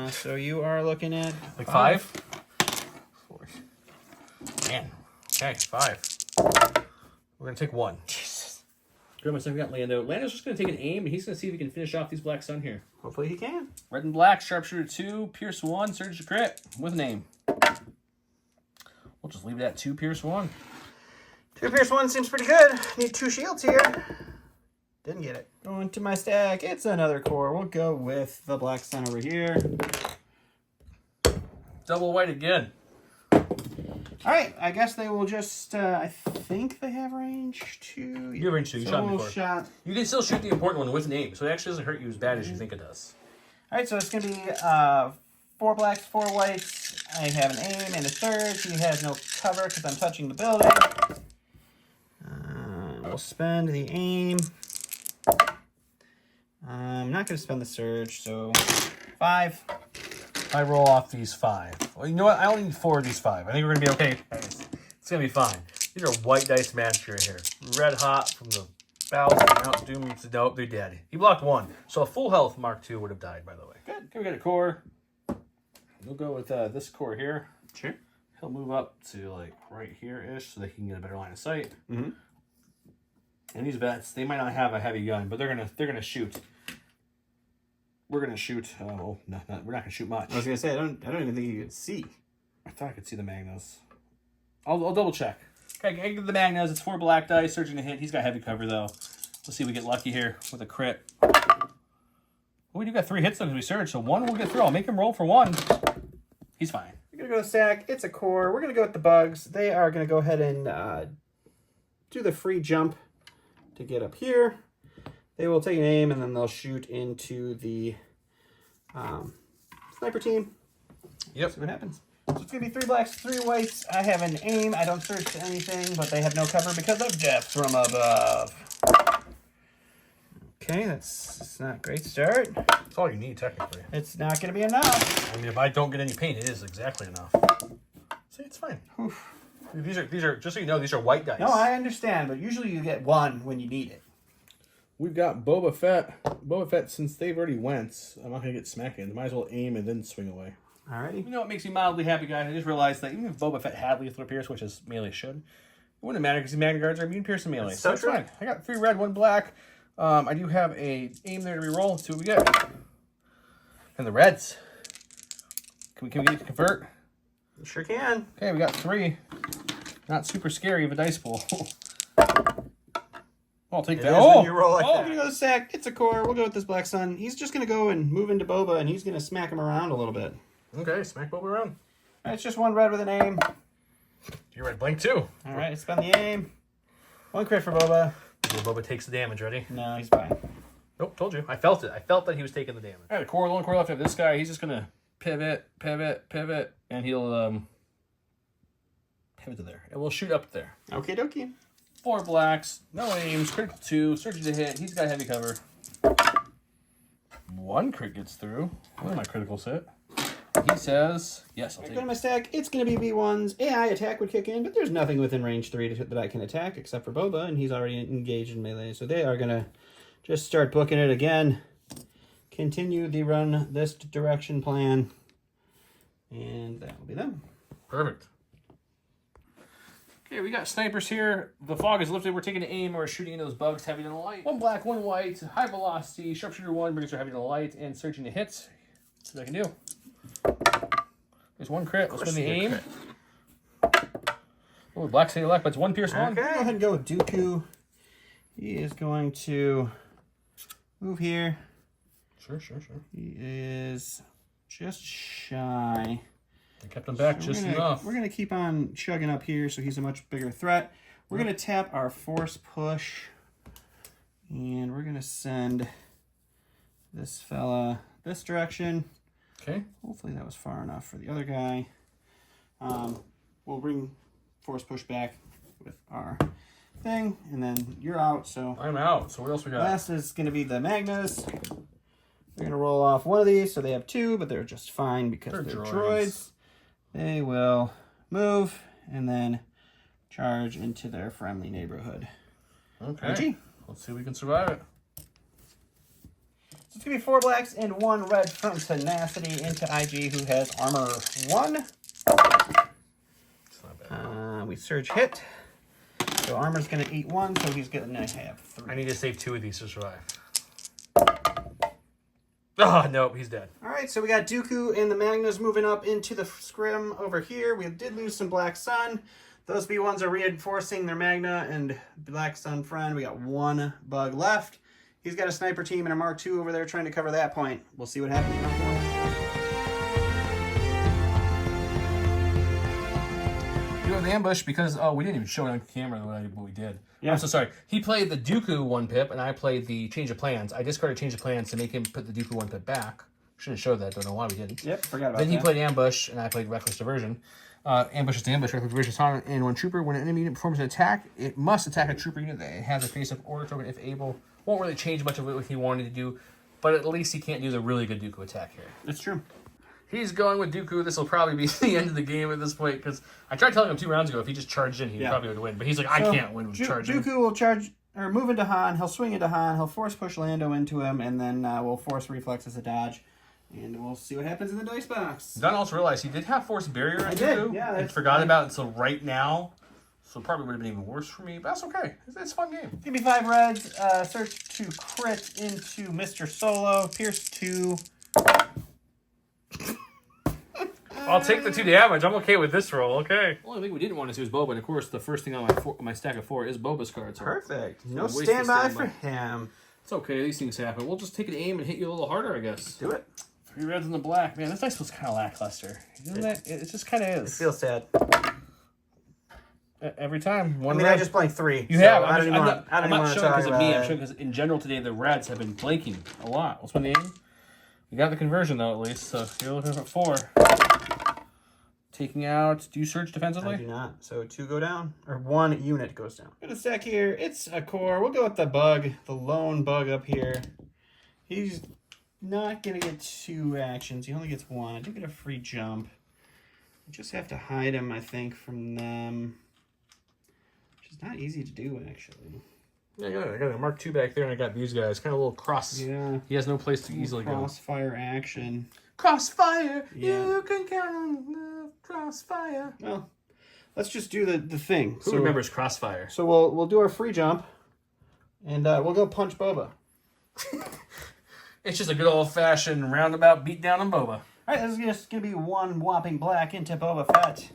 So you are looking at... Like 5? 4. Man. Okay, 5. We're going to take 1. Jesus. Grab my second, we got Lando. Lando's just going to take an aim, and he's going to see if he can finish off these Black Sun here. Hopefully he can. Red and black, Sharpshooter 2, Pierce 1, Surge to crit with an aim. We'll just leave it at 2 Pierce 1. 2 Pierce 1 seems pretty good. Need 2 shields here. Didn't get it. Going to my stack. It's another core. We'll go with the Black Sun over here. Double white again. All right. I guess they will just... I think they have range 2. You have range 2. You shot before. You can still shoot the important one with an aim, so it actually doesn't hurt you as bad as you think it does. All right. So it's going to be 4 blacks, 4 whites. I have an aim and a surge. He has no cover because I'm touching the building. We'll spend the aim. I'm not going to spend the surge, so 5. I roll off these 5. Well, you know what? I only need 4 of these 5. I think we're going to be okay. It's going to be fine. These are white dice magic right here. Red hot from the bowels of Mount Doom. Nope, they're dead. He blocked 1. So a full health Mark II would have died, by the way. Good. Okay, we got a core. We'll go with this core here. Sure. He'll move up to like right here-ish so they can get a better line of sight. Mm-hmm. And these vets, they might not have a heavy gun, but they're gonna shoot. We're gonna shoot. Oh, no, we're not gonna shoot much. I was gonna say I don't even think you could see. I thought I could see the Magnas. I'll double check. Okay, I get the Magnas. It's 4 black dice, surging to hit. He's got heavy cover though. Let's see if we get lucky here with a crit. Well, we do got 3 hits though because we surge, so 1 will get through. I'll make him roll for 1. He's fine. We're gonna go stack. It's a core. We're gonna go with the bugs. They are gonna go ahead and do the free jump to get up here. They will take an aim and then they'll shoot into the sniper team. Yep. See what happens. So it's gonna be 3 blacks, 3 whites. I have an aim. I don't search to anything, but they have no cover because of death from above. Okay, that's not a great start. That's all you need, technically. It's not going to be enough. I mean, if I don't get any pain, it is exactly enough. See, it's fine. Oof. These are just so you know, these are white dice. No, I understand, but usually you get 1 when you need it. We've got Boba Fett. Boba Fett, since they've already went, I'm not going to get smacking. Might as well aim and then swing away. Alrighty. You know what makes me mildly happy, guys? I just realized that even if Boba Fett had lethal pierce, which is melee should, it wouldn't matter because the Magna Guards are immune pierce and melee. That's so it's fine. I got 3 red, 1 black. I do have a aim there to reroll. Let's see what we get. And the reds. Can we get it to convert? You sure can. Okay, we got 3. Not super scary of a dice pool. I'll take that. Oh, you roll like that. We're gonna go sack. It's a core. We'll go with this Black Sun. He's just gonna go and move into Boba, and he's gonna smack him around a little bit. Okay, smack Boba around. All right, it's just 1 red with an aim. You're red blank too. All right, spend the aim. 1 crit for Boba. Boba takes the damage. Ready? No, he's fine. Nope, told you. I felt it. I felt that he was taking the damage. All right, a core, 1 core left of this guy. He's just gonna pivot, and he'll Have it to there. And we'll shoot up there. Okay, dokie. 4 blacks, no aims, critical 2, searching to hit. He's got heavy cover. 1 crit gets through. One of my criticals hit. He says, yes, I'll take Go to it. my stack. It's going to be V1's. AI attack would kick in, but there's nothing within range 3 that I can attack except for Boba, and he's already engaged in melee. So they are going to just start booking it again. Continue the run this direction plan. And that will be them. Perfect. Okay, we got snipers here. The fog is lifted. We're taking aim. We're shooting into those bugs heavy to the light. 1 black, 1 white, high velocity, sharpshooter 1 brings her heavy to the light, and searching to hits. That's what I can do. There's 1 crit. Let's win the aim. Oh, black say elect, but it's 1 pierce 1. Okay, go ahead and go with Dooku. He is going to move here. Sure. He is just shy. I kept him back So just enough. We're going to keep on chugging up here so he's a much bigger threat. We're going to tap our force push. And we're going to send this fella this direction. Okay. Hopefully that was far enough for the other guy. We'll bring force push back with our thing. And then you're out. So I'm out. So what else we got? last is going to be the Magnus. We're going to roll off 1 of these. So they have 2, but they're just fine because they're droids. They will move and then charge into their friendly neighborhood. Okay. IG. Let's see if we can survive it. So it's going to be 4 blacks and 1 red from Tenacity into IG, who has armor 1. It's not bad. We surge hit. So armor's going to eat 1, so he's going to have 3. I need to save 2 of these to survive. Oh, nope, he's dead. All right, so we got Dooku and the Magnus moving up into the scrim over here. We did lose some Black Sun. Those B1s are reinforcing their Magna and Black Sun friend. We got 1 bug left. He's got a sniper team and a Mark II over there trying to cover that point. We'll see what happens. You know, the ambush, because, we didn't even show it on camera what we did. Yeah. I'm so sorry. He played the Dooku 1 pip, and I played the change of plans. I discarded change of plans to make him put the Dooku 1 pip back. Should have showed that. Don't know why we didn't. Yep, forgot about that. Then he that. played ambush, and I played reckless diversion. Ambush is to ambush. Reckless diversion is on and 1 trooper. When an enemy unit performs an attack, it must attack a trooper unit that has a face-up order token if able. Won't really change much of what he wanted to do, but at least he can't do the really good Dooku attack here. It's true. He's going with Dooku. This will probably be the end of the game at this point, because I tried telling him 2 rounds ago if he just charged in, he probably would win. But he's like, I can't win with charging. Dooku will charge or move into Han. He'll swing into Han. He'll force push Lando into him, and then we'll force reflex as a dodge. And we'll see what happens in the dice box. Don also realized he did have force barrier in I Dooku. did, yeah. I forgot about it until right now. So it probably would have been even worse for me, but that's okay. It's a fun game. Give me 5 reds. Search to crit into Mr. Solo. Pierce 2. I'll take the 2 damage. I'm okay with this roll. Okay. The only thing we didn't want to see was Boba, and of course, the first thing on my stack of 4 is Boba's card. So Perfect. No waste of standby for standby. him. It's okay. These things happen. We'll just take an aim and hit you a little harder, I guess. Do it. 3 reds and the black. Man, this dice was kind of lackluster. Isn't that? It just kind of It is. feels sad. Every time. One I mean, red. I just blanked 3. You so have. I don't even want I'm not to showing talk because of about me. I'm it. showing because in general today the Reds have been blanking a lot. Let's win the aim. We got the conversion though at least. So you're looking at 4. Taking out. Do you search defensively? I do not. So 2 go down, or 1 unit goes down. Got a stack here. It's a core. We'll go with the bug, the lone bug up here. He's not gonna get 2 actions. He only gets 1. I do get a free jump. I just have to hide him, I think, from them, which is not easy to do actually. Yeah, I got a Mark II back there, and I got these guys. Kind of a little cross. Yeah. He has no place to easily go. Crossfire action. Crossfire. Yeah. You can count on the crossfire. Well, let's just do the thing. Who remembers Crossfire? So we'll do our free jump, and we'll go punch Boba. It's just a good old-fashioned roundabout beatdown on Boba. All right, this is just going to be 1 whopping black into Boba Fett.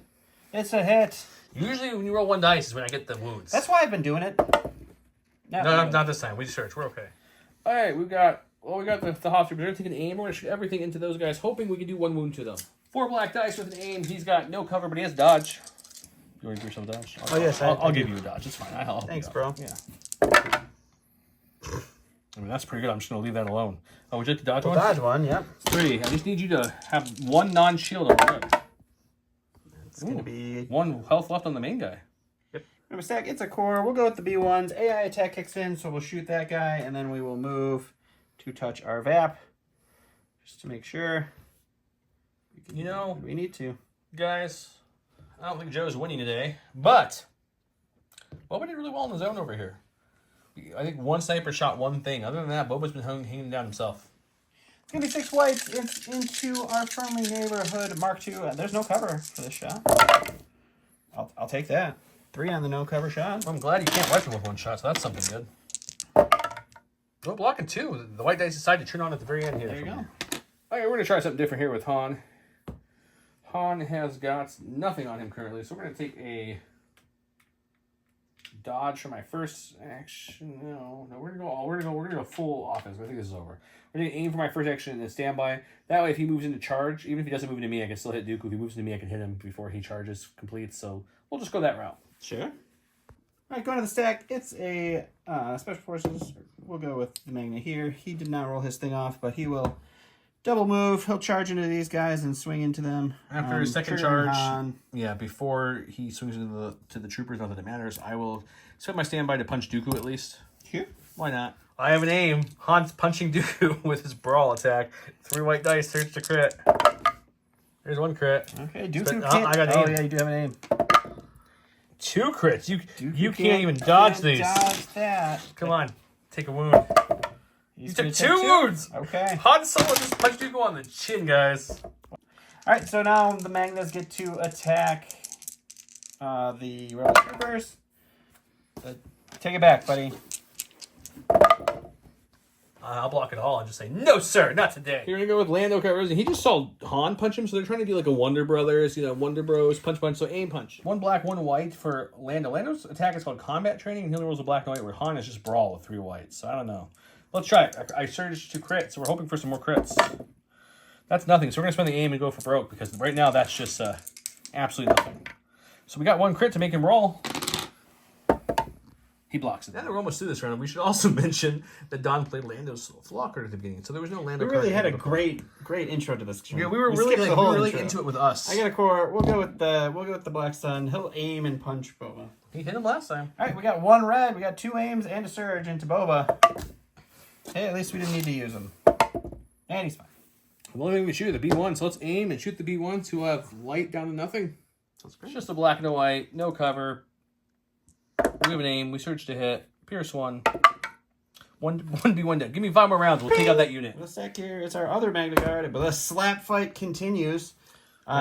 It's a hit. Usually when you roll 1 dice is when I get the wounds. That's why I've been doing it. No, not this time. We search. We're okay. All right, we got the Hoff Trooper. They're taking aim. We're going to shoot everything into those guys, hoping we can do 1 wound to them. 4 black dice with an aim. He's got no cover, but he has dodge. You want to give yourself a dodge? Yes, I'll give you a dodge. It's fine. I'll help Thanks, you out. bro. Yeah. I mean, that's pretty good. I'm just going to leave that alone. Oh, would you like to dodge one? Dodge 1, yep. 3. I just need you to have 1 non-shield on the red. It's going to be 1 health left on the main guy. Yep. Remember, stack, it's a core. We'll go with the B1s. AI attack kicks in, so we'll shoot that guy, and then we will move to touch our VAP. Just to make sure. You know, we need to. Guys, I don't think Joe's winning today, but Boba did really well in the zone over here. I think 1 sniper shot 1 thing. Other than that, Boba's been hanging down himself. It's going to be 6 whites. It's into our friendly neighborhood, Mark II. There's no cover for this shot. I'll take that. 3 on the no cover shot. I'm glad you can't wipe him with 1 shot, so that's something good. No blocking 2. The white dice decided to turn on at the very end here. There you go. Okay, we're going to try something different here with Han. Han has got nothing on him currently, so we're going to take a dodge for my first action. No, we're gonna go full offense. I think this is over. We're gonna aim for my first action and then standby. That way, if he moves into charge, even if he doesn't move into me, I can still hit Dooku. If he moves into me, I can hit him before he charges completes. So we'll just go that route. Sure. All right, going to the stack. It's a special forces. We'll go with the Magna here. He did not roll his thing off, but he will double move. He'll charge into these guys and swing into them. After his second charge, yeah, before he swings into the troopers, not that it matters, I will set my standby to punch Dooku at least. Sure. Why not? I have an aim. Han's punching Dooku with his brawl attack. 3 white dice, search to crit. There's 1 crit. Okay, Dooku can't. I got an aim. Yeah, you do have an aim. 2 crits. You can't even dodge these. Dodge that. Come on, take a wound. You took 2 wounds. Okay. Han Solo just punched Dooku on the chin, guys. All right, so now the Magnas get to attack the Rebel troopers. Take it back, buddy. I'll block it all and just say, no, sir, not today. You're going to go with Lando Calrissian. He just saw Han punch him, so they're trying to do like a Wonder Brothers, Wonder Bros, punch, so aim punch. 1 black, 1 white for Lando. Lando's attack is called combat training, and he only rolls a black and white, where Han is just brawl with 3 whites. So I don't know. Let's try it. I surged to crit, so we're hoping for some more crits. That's nothing, so we're going to spend the aim and go for broke, because right now that's just absolutely nothing. So we got 1 crit to make him roll. He blocks it. Now that we're almost through this round, we should also mention that Don played Lando's flaw card at the beginning, so there was no Lando card. We really had a great intro to this. Yeah, we were really into it with us. I got a core. We'll go with the Black Sun. He'll aim and punch Boba. He hit him last time. All right, we got 1 red. We got 2 aims and a surge into Boba. Hey, at least we didn't need to use him. And he's fine. The only thing we shoot are the B1, so let's aim and shoot the B1s who have light down to nothing. That's great. It's just a black and a white, no cover. We have an aim. We search to hit. Pierce 1. 1B1 dead. Give me 5 more rounds. We'll take out that unit. Let's stack here. It's our other Magna Guard, but the slap fight continues.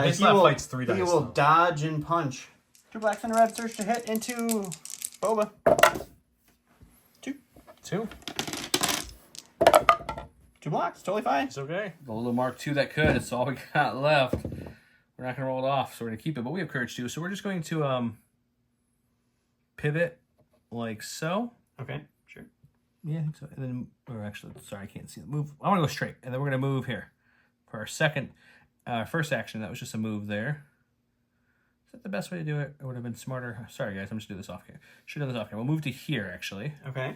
His slap fight's 3 dice. He will dodge and punch. 2 blacks and a red. Search to hit into Boba. 2. 2 blocks. Totally fine. It's okay. The little Mark II that could. It's all we got left. We're not going to roll it off, so we're going to keep it. But we have courage too, so we're just going to pivot like so. Okay, sure. Yeah, I think so. And then, or actually, sorry, I can't see the move. I want to go straight, and then we're going to move here for our first action. That was just a move there. Is that the best way to do it? It would have been smarter. Sorry, guys, I'm just doing this off here. Should have done this off here. We'll move to here, actually. Okay.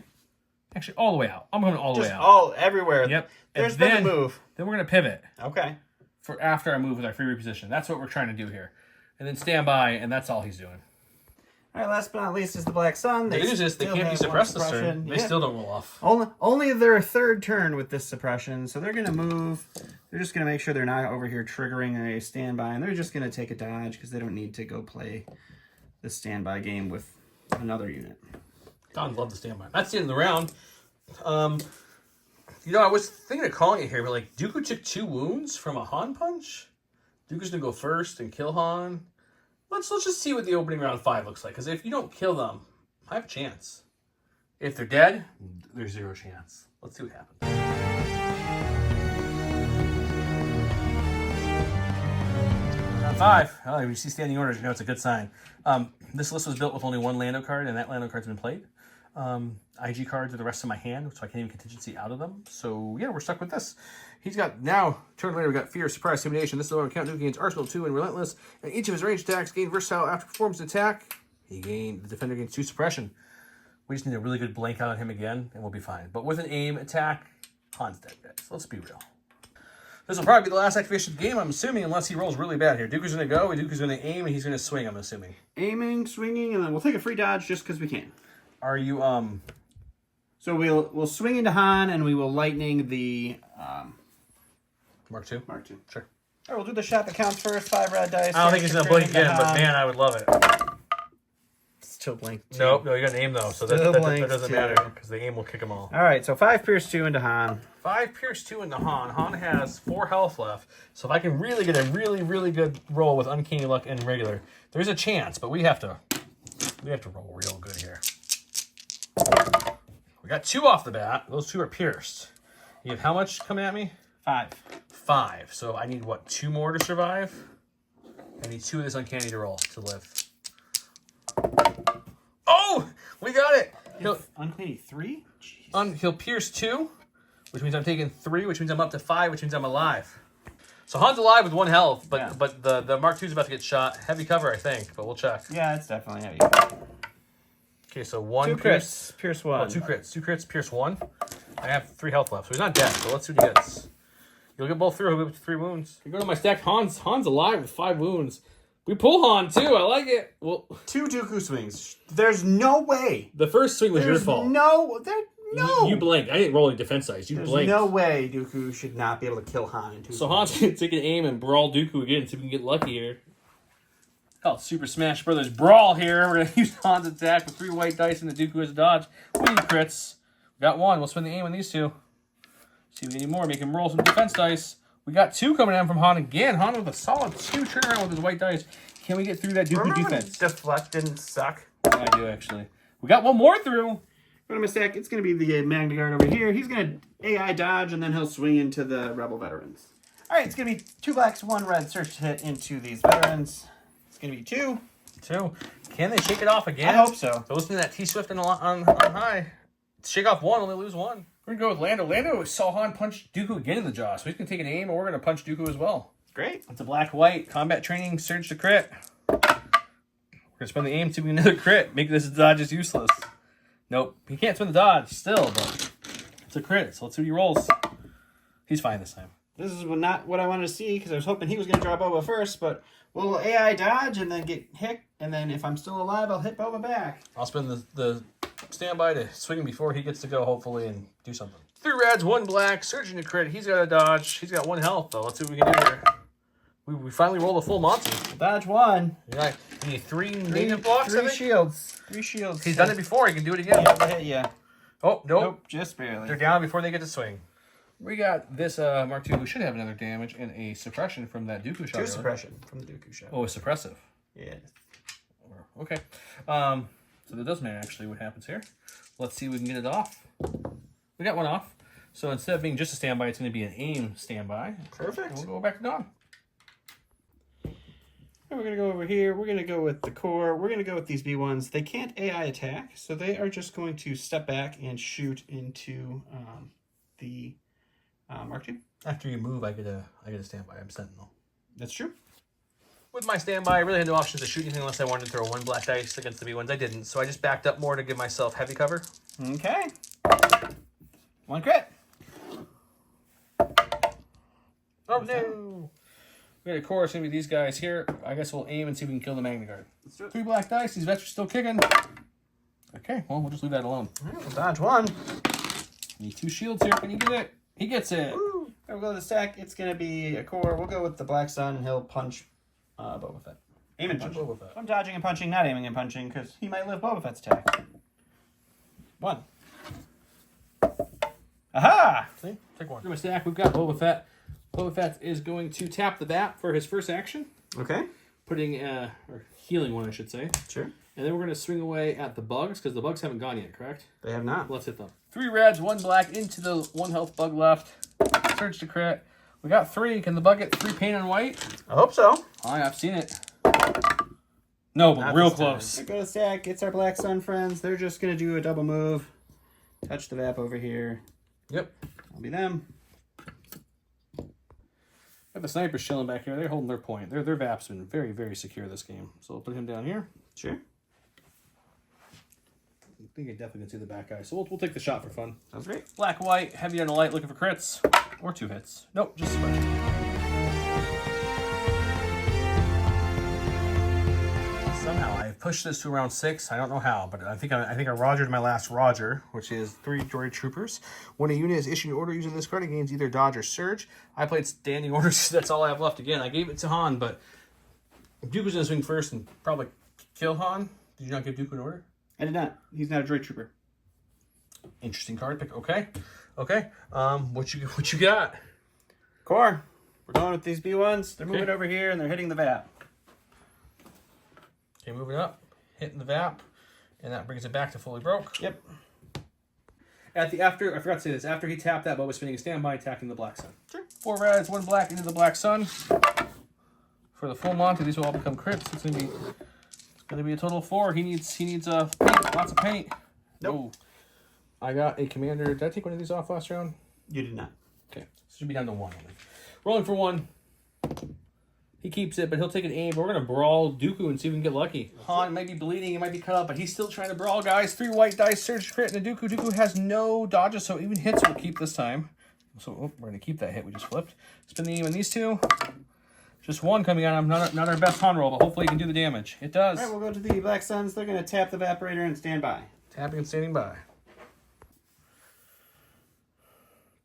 Actually, all the way out. I'm going all the way out. All everywhere. Yep. There's the move. Then we're going to pivot. Okay. For after I move with our free reposition. That's what we're trying to do here. And then stand by, and that's all he's doing. All right, last but not least is the Black Sun. The news is they can't be suppressed this turn. They still don't roll off. Only their 3rd turn with this suppression, so they're going to move. They're just going to make sure they're not over here triggering a standby, and they're just going to take a dodge because they don't need to go play the standby game with another unit. Don loved the standby. That's the end of the round. I was thinking of calling it here, but like Dooku took 2 wounds from a Han punch. Dooku's going to go first and kill Han. Let's just see what the opening round 5 looks like. Because if you don't kill them, I have a chance. If they're dead, there's 0 chance. Let's see what happens. Round 5. Oh, if you see standing orders, you know it's a good sign. This list was built with only 1 Lando card, and that Lando card's been played. IG cards are the rest of my hand, so I can't even contingency out of them. So, yeah, we're stuck with this. He's got, now, turn later, we got Fear, Surprise, Intimidation. This is the one Count Dooku gains Arsenal 2 and Relentless. And each of his ranged attacks gain versatile after performs an attack. The defender gains 2 Suppression. We just need a really good blank out on him again, and we'll be fine. But with an aim attack, Han's dead, guys. Let's be real. This will probably be the last activation of the game, I'm assuming, unless he rolls really bad here. Dooku's going to go, Dooku's going to aim, and he's going to swing, I'm assuming. Aiming, swinging, and then we'll take a free dodge just because we can. Are you, So we'll swing into Han, and we will lightning the... Mark II? Mark II. Sure. All right, we'll do the shot that counts first. 5 red dice. I don't think he's going to blink again, but man, I would love it. Still blink. Nope, no, you got an aim, though, so that doesn't matter, because the aim will kick them all. All right, so 5 Pierce 2 into Han. 5 Pierce 2 into Han. Han has 4 health left, so if I can really get a really good roll with Uncanny Luck and regular, there's a chance, but we have to roll real good here. We got 2 off the bat. Those 2 are pierced. You have how much coming at me? 5. 5. So I need, what, 2 more to survive? I need 2 of this Uncanny to roll to live. Oh! We got it! Uncanny 3? He'll pierce 2, which means I'm taking 3, which means I'm up to 5, which means I'm alive. So Han's alive with 1 health, but the Mark II's about to get shot. Heavy cover, I think, but we'll check. Yeah, it's definitely heavy. Okay, so 1 2 pierce. crits. Pierce 1. Oh, 2 crits. 2 crits, pierce 1. I have 3 health left, so he's not dead, so let's see what he gets. You'll get both through, he'll get up to 3 wounds. You go to my stack, Han's alive with 5 wounds. We pull Han, too, I like it. Well, 2 Dooku swings. There's no way. the first swing was your fault. No. You blinked. I didn't roll any defense dice. You blinked. No way Dooku should not be able to kill Han in 2 So Han's going to take an aim and brawl Dooku again, see if we can get lucky here. Oh, Super Smash Brothers Brawl here. We're going to use Han's attack with 3 white dice and the Dooku as a dodge. We need crits. We got 1. We'll spend the aim on these 2. See if we get any more. Make him roll some defense dice. We got 2 coming down from Han again. Han with a solid 2 turnaround with his white dice. Can we get through that Dooku defense? Deflect didn't suck. I do, actually. We got 1 more through. Go to my stack. It's going to be the Magna Guard over here. He's going to AI dodge, and then he'll swing into the Rebel veterans. All right, it's going to be 2 blacks, 1 red. Search to hit into these veterans. It's going to be 2. 2. Can they shake it off again? I hope so. So listen to that T-Swift on high. Shake off 1, only lose 1. We're going to go with Lando. Lando saw Han punch Dooku again in the jaw, so he's going to take an aim, and we're going to punch Dooku as well. Great. It's a black-white combat training, surge to crit. We're going to spend the aim to another crit. Make this dodges useless. Nope. He can't spend the dodge still, but it's a crit, so let's see what he rolls. He's fine this time. This is not what I wanted to see, because I was hoping he was going to draw Boba first, but we'll AI dodge and then get hit, and then if I'm still alive, I'll hit Boba back. I'll spend the standby to swing him before he gets to go, hopefully, and do something. 3 reds, 1 black, surging to crit. He's got a dodge. He's got 1 health, though. Let's see what we can do here. We finally rolled a full Monty. Dodge 1. Yeah, you need 3 native blocks, 3 shields. 3 shields. He's done it before. He can do it again. Yeah, hit ya. Oh, nope. Nope, just barely. They're down before they get to swing. We got this Mark II who should have another damage and a suppression from that Dooku shot. 2 suppression from the Dooku shot. Oh, it's suppressive. Yeah. Okay. So that does matter, actually, what happens here. Let's see if we can get it off. We got 1 off. So instead of being just a standby, it's going to be an aim standby. Perfect. And we'll go back to Dawn. We're going to go over here. We're going to go with the core. We're going to go with these B1s. They can't AI attack, so they are just going to step back and shoot into the Mark II. After you move, I get a standby. I'm Sentinel. That's true. With my standby, I really had no options to shoot anything unless I wanted to throw 1 black dice against the B1s. I didn't, so I just backed up more to give myself heavy cover. Okay. 1 crit. Oh, no. We got a core. It's going to be these guys here. I guess we'll aim and see if we can kill the Magna Guard. Let's do it. 3 black dice. These vets are still kicking. Okay, well, we'll just leave that alone. All right, we'll dodge 1. Need 2 shields here. Can you get it? He gets it. Woo. We'll go to the stack. It's going to be a core. We'll go with the Black Sun, and he'll punch Boba Fett. Aim and punch. Boba Fett. I'm dodging and punching, not aiming and punching, because he might live Boba Fett's attack. 1. Aha! See? Take 1. Through my stack, we've got Boba Fett. Boba Fett is going to tap the bat for his first action. Okay. Putting, or healing 1, I should say. Sure. And then we're going to swing away at the bugs, because the bugs haven't gone yet, correct? They have not. Let's hit them. 3 reds, 1 black, into the 1 health bug left. Surge to crit. We got 3. Can the bug get 3 pain on white? I hope so. I've seen it. No, but Not real this time. close. Go to the stack. It's our Black Sun friends. They're just going to do a double move. Touch the VAP over here. Yep. That'll be them. Got the snipers chilling back here. They're holding their point. Their VAP's been very, very secure this game. So we'll put him down here. Sure. I think I definitely can see the back guy. So we'll take the shot for fun. Sounds great. Black, white, heavy on the light, looking for crits. Or 2 hits. Nope, just spread. Somehow I pushed this to around 6. I don't know how, but I think I rogered my last Roger, which is 3 droid troopers. When a unit is issued an order using this card, it gains either dodge or surge. I played standing orders. That's all I have left. Again, I gave it to Han, but Dooku was going to swing first and probably kill Han. Did you not give Dooku an order? I did not. He's not a droid trooper. Interesting card pick. Okay. What you got? Core. We're going with these B1s. They're moving over here and they're hitting the VAP. Okay, moving up, hitting the VAP, and that brings it back to fully broke. Yep. I forgot to say this. After he tapped that, Boba spinning a standby, attacking the Black Sun. Sure. 4 reds, 1 black into the Black Sun. For the full Monty, these will all become crits. It's gonna be a total of 4. He needs paint, lots of paint. Nope. Oh. I got a commander. Did I take one of these off last round? You did not. Okay, so should be down to 1 only. Rolling for 1. He keeps it, but he'll take an aim. We're going to brawl Dooku and see if we can get lucky. Han might be bleeding. He might be cut up, but he's still trying to brawl, guys. 3 white dice, surge crit, and a Dooku. Dooku has no dodges, so even hits will keep this time. So we're going to keep that hit we just flipped. Spin the aim on these 2. Just 1 coming out. Not our best Han roll, but hopefully he can do the damage. It does. All right, we'll go to the Black Suns. They're going to tap the Evaporator and stand by. Tapping and standing by.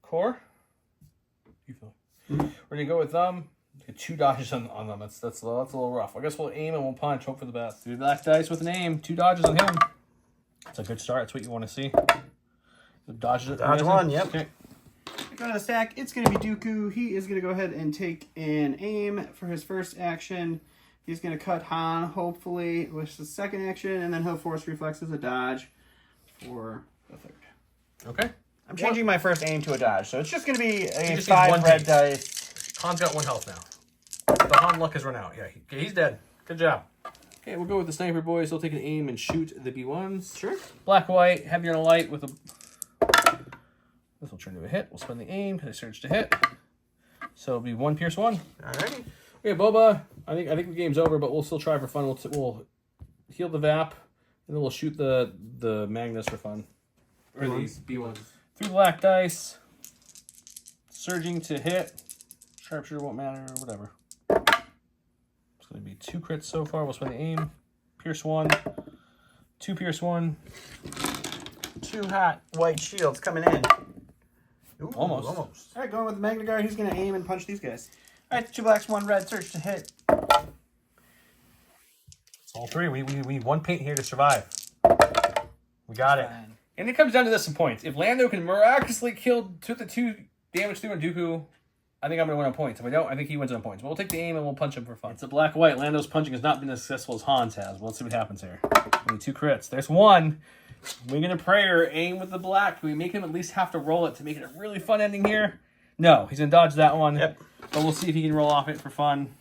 Core. You feel? We're going to go with Get 2 dodges on them. That's a little rough. I guess we'll aim and we'll punch. Hope for the best. 3 black dice with an aim. 2 dodges on him. That's a good start. That's what you want to see. The dodges. Dodge 1. Yep. Okay. Go to the stack. It's going to be Dooku. He is going to go ahead and take an aim for his first action. He's going to cut Han, hopefully, with the second action, and then he'll force reflex as a dodge for the third. Okay. I'm changing my first aim to a dodge, so it's just going to be a just 5 needs 1 red paint. dice. Han's got 1 health now. The Han luck has run out. Yeah, he's dead. Good job. Okay, we'll go with the sniper boys. They'll take an aim and shoot the B1s. Sure. Black, white, heavier on a light with a... This will turn to a hit. We'll spin the aim because I surge to hit. So it'll be 1 pierce 1. Alrighty. Okay, Boba. I think the game's over, but we'll still try for fun. We'll heal the VAP, and then we'll shoot the Magnus for fun. Or these B1s. 3 black dice. Surging to hit. Sharpshooter won't matter, or whatever. It's going to be 2 crits so far. We'll spin the aim. Pierce 1. 2 pierce 1. 2 hot white shields coming in. Ooh, Almost. All right, going with the Magna Guard. He's going to aim and punch these guys. All right, 2 blacks, 1 red. Surge to hit. It's all 3. We need 1 paint here to survive. We got it. Fine. And it comes down to this some points. If Lando can miraculously kill the 2 damage through on Dooku, I think I'm going to win on points. If I don't, I think he wins on points. But we'll take the aim and we'll punch him for fun. It's a black-white. Lando's punching has not been as successful as Han's has. Well, let's see what happens here. We need 2 crits. There's 1. We're going to prayer, aim with the black. Can we make him at least have to roll it to make it a really fun ending here? No, he's going to dodge that one. Yep. But we'll see if he can roll off it for fun.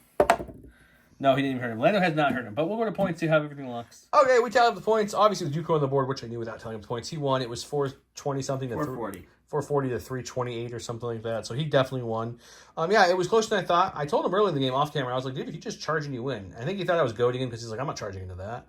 No, he didn't even hurt him. Lando has not hurt him. But we'll go to points to how everything looks. Okay, we tally up the points. Obviously, with Dooku on the board, which I knew without telling him the points, he won. It was 420-something to 440. 440 to 328 or something like that. So he definitely won. Yeah, it was closer than I thought. I told him early in the game off camera, I was like, dude, if you just charge and you win. I think he thought I was goading him because he's like, I'm not charging into that.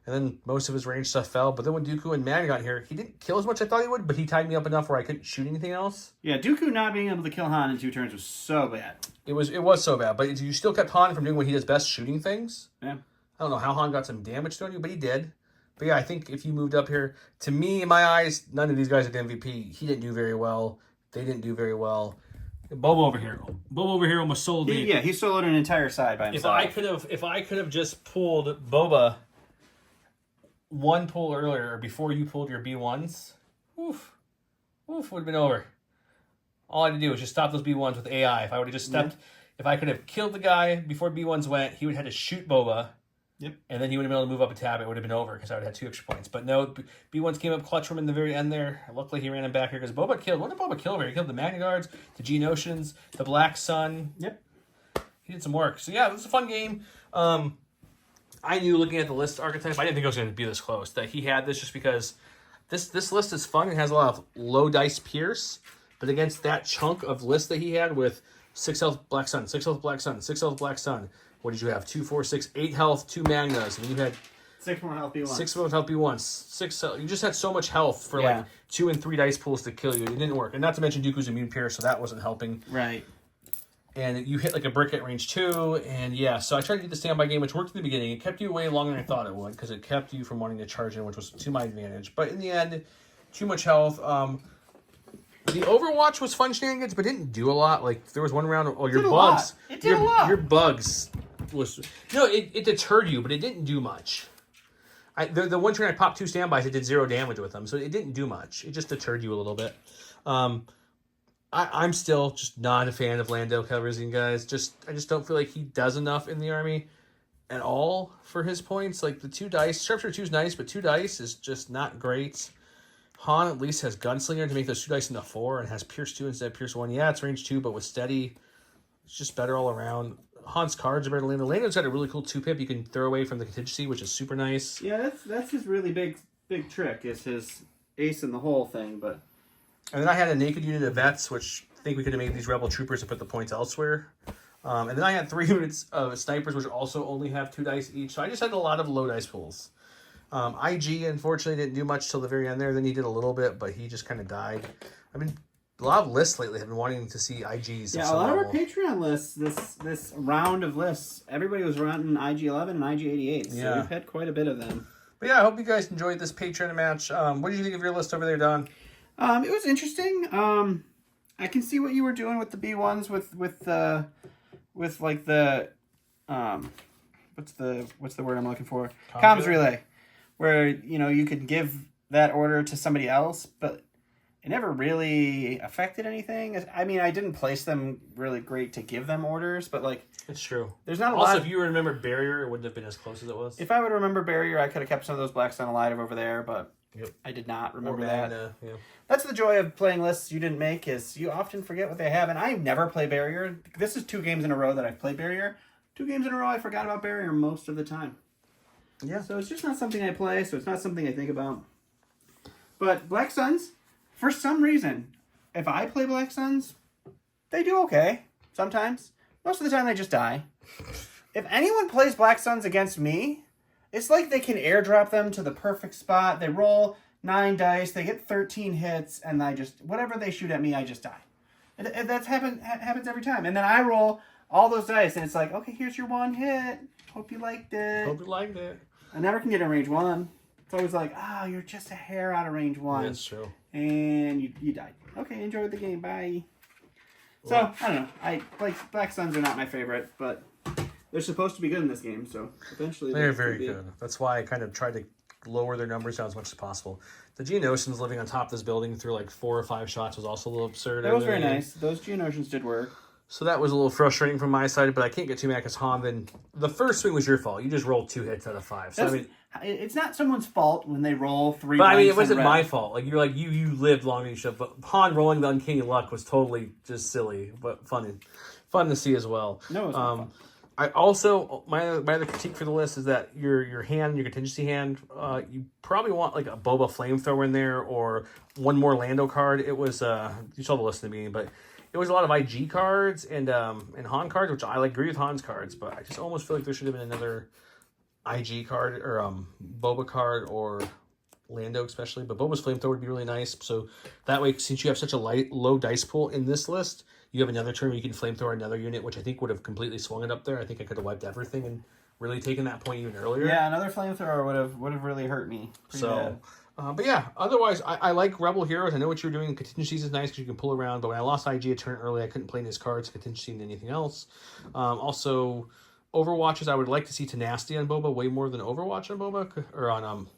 And then most of his range stuff fell. But then when Dooku and Magna got here, he didn't kill as much as I thought he would, but he tied me up enough where I couldn't shoot anything else. Yeah, Dooku not being able to kill Han in 2 turns was so bad. It was so bad. But you still kept Han from doing what he does best, shooting things. Yeah. I don't know how Han got some damage to you, but he did. But yeah, I think if you moved up here, to me, in my eyes, none of these guys are the MVP. He didn't do very well. They didn't do very well. Boba over here. Boba over here almost soloed me. Yeah, he soloed an entire side by himself. If I could have just pulled Boba 1 pull earlier before you pulled your B1s, would have been over. All I had to do was just stop those B1s with AI. If I would have just stepped, if I could have killed the guy before B1s went, he would have had to shoot Boba. Yep. And then he would have been able to move up a tab. It would have been over because I would have had 2 extra points. But no, B1s came up clutch from in the very end there. Luckily, he ran him back here because Boba killed. What did Boba kill over here? He killed the Magna Guards, the Geonosians, the Black Sun. Yep. He did some work. So yeah, it was a fun game. I knew looking at the list archetype, I didn't think it was going to be this close. That he had this just because this list is fun. It has a lot of low dice pierce. But against that chunk of list that he had with 6 health Black Sun, 6 health Black Sun, 6 health Black Sun, what did you have? 2, 4, 6, 8 health, 2 Magnas. And then you had 6 more health B1. 6 more health B1s. 6. You just had so much health for like 2 and 3 dice pools to kill you. It didn't work. And not to mention Dooku's immune pierce, so that wasn't helping. Right. And you hit like a brick at range 2, and yeah, so I tried to do the standby game, which worked in the beginning. It kept you away longer than I thought it would, because it kept you from wanting to charge in, which was to my advantage. But in the end, too much health. The Overwatch was fun shenanigans, but didn't do a lot. Like, there was one round, your bugs. It did a lot. Your bugs was... No, it deterred you, but it didn't do much. The one turn I popped 2 standbys, it did 0 damage with them, so it didn't do much. It just deterred you a little bit. I'm still just not a fan of Lando Calrissian, guys. I just don't feel like he does enough in the army at all for his points. Like, the 2 dice, Sharpshooter 2 is nice, but 2 dice is just not great. Han at least has Gunslinger to make those 2 dice into 4 and has Pierce 2 instead of Pierce 1. Yeah, it's range 2, but with steady, it's just better all around. Han's cards are better than Lando. Lando's got a really cool 2-pip you can throw away from the contingency, which is super nice. Yeah, that's his really big trick, is his ace in the hole thing, but... And then I had a naked unit of vets, which I think we could have made these rebel troopers to put the points elsewhere. And then I had 3 units of snipers, which also only have 2 dice each. So I just had a lot of low dice pools. IG, unfortunately, didn't do much till the very end there. Then he did a little bit, but he just kind of died. I mean, a lot of lists lately have been wanting to see IGs. Yeah, a lot of our Patreon lists, this round of lists, everybody was running IG-11 and IG-88. So we've had quite a bit of them. But yeah, I hope you guys enjoyed this Patreon match. What did you think of your list over there, Don? It was interesting. I can see what you were doing with the B1s with like the what's the word I'm looking for? Comms relay, where you could give that order to somebody else, but it never really affected anything. I mean, I didn't place them really great to give them orders, but like it's true. There's not a lot. Also, if you remember Barrier, it wouldn't have been as close as it was. If I would remember Barrier, I could have kept some of those Black Sun alive over there, but I did not remember that. Yeah. That's the joy of playing lists you didn't make, is you often forget what they have. And I never play Barrier. This is 2 games in a row that I've played Barrier. 2 games in a row, I forgot about Barrier most of the time. Yeah. So it's just not something I play, so it's not something I think about. But Black Suns, for some reason, if I play Black Suns, they do okay. Sometimes. Most of the time, they just die. If anyone plays Black Suns against me, it's like they can airdrop them to the perfect spot. They roll 9 dice, they get 13 hits, and whatever they shoot at me, I just die. And that's happens every time. And then I roll all those dice, and it's like, okay, here's your 1 hit. Hope you liked it. Hope you liked it. I never can get in range 1. It's always like, you're just a hair out of range 1. That's true. And you died. Okay, enjoy the game. Bye. So, I don't know. Black Suns are not my favorite, but they're supposed to be good in this game, so eventually they're very good. That's why I kind of tried to lower their numbers down as much as possible. The Geonosians living on top of this building through like 4 or 5 shots was also a little absurd. That was very nice. Those Geonosians did work. So that was a little frustrating from my side, but I can't get too mad because Han, then the first swing was your fault. You just rolled 2 hits out of 5. So I mean, it's not someone's fault when they roll 3. But I mean, it wasn't my fault. Like you lived longer than you should. But Han rolling the uncanny luck was totally just silly, but fun to see as well. No, it was not fun. I also, my other critique for the list is that your contingency hand, you probably want like a Boba flamethrower in there or 1 more Lando card. It was you saw the list in the beginning, but it was a lot of IG cards and Han cards, which I agree with Han's cards, but I just almost feel like there should have been another IG card or Boba card or Lando especially. But Boba's flamethrower would be really nice. So that way, since you have such a low dice pool in this list, you have another turn where you can flamethrower another unit, which I think would have completely swung it up there. I think I could have wiped everything and really taken that point even earlier. Yeah, another flamethrower would have really hurt me. Bad. But yeah, otherwise, I like Rebel Heroes. I know what you're doing. Contingencies is nice because you can pull around. But when I lost IG a turn early, I couldn't play any of his cards, contingency, and anything else. Also, Overwatches, I would like to see Tenacity on Boba way more than Overwatch on Boba. Or on,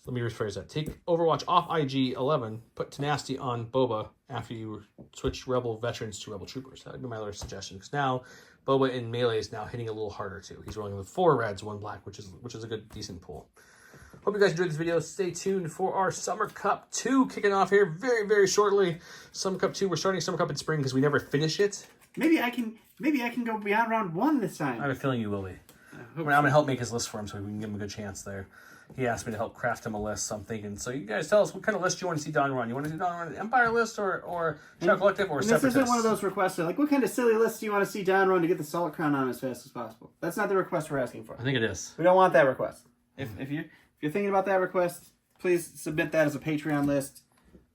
let me rephrase that. Take Overwatch off IG-11, put Tenacity on Boba after you switch Rebel Veterans to Rebel Troopers. That would be my other suggestion. Because now, Boba in Melee is now hitting a little harder too. He's rolling with 4 reds, 1 black, which is a good, decent pool. Hope you guys enjoyed this video. Stay tuned for our Summer Cup 2 kicking off here very, very shortly. Summer Cup 2, we're starting Summer Cup in spring because we never finish it. Maybe I can go beyond round 1 this time. I have a feeling you will be. I'm going to help make his list for him so we can give him a good chance there. He asked me to help craft him a list, so I'm thinking. So you guys tell us what kind of list you want to see Don run. You want to see Don run an Empire list or Shadow Collective or Separatist? This isn't one of those requests like, what kind of silly list do you want to see Don run to get the Salt Crown on as fast as possible? That's not the request we're asking for. I think it is. We don't want that request. If you're thinking about that request, please submit that as a Patreon list,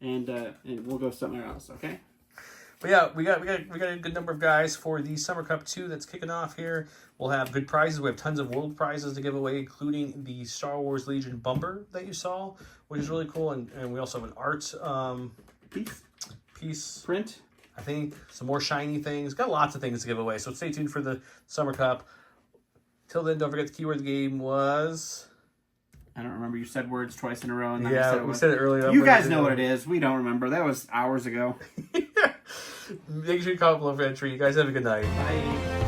and we'll go somewhere else. Okay. But yeah, we got a good number of guys for the Summer Cup 2 that's kicking off here. We'll have good prizes. We have tons of world prizes to give away, including the Star Wars Legion bumper that you saw, which is really cool. And we also have an art piece Print. I think some more shiny things. Got lots of things to give away. So stay tuned for the Summer Cup. Till then, don't forget the keyword of the game was... I don't remember. You said words twice in a row. And then Yeah, we said it earlier. You guys know what it is. We don't remember. That was hours ago. Make sure you comment below for entry. You guys have a good night. Bye.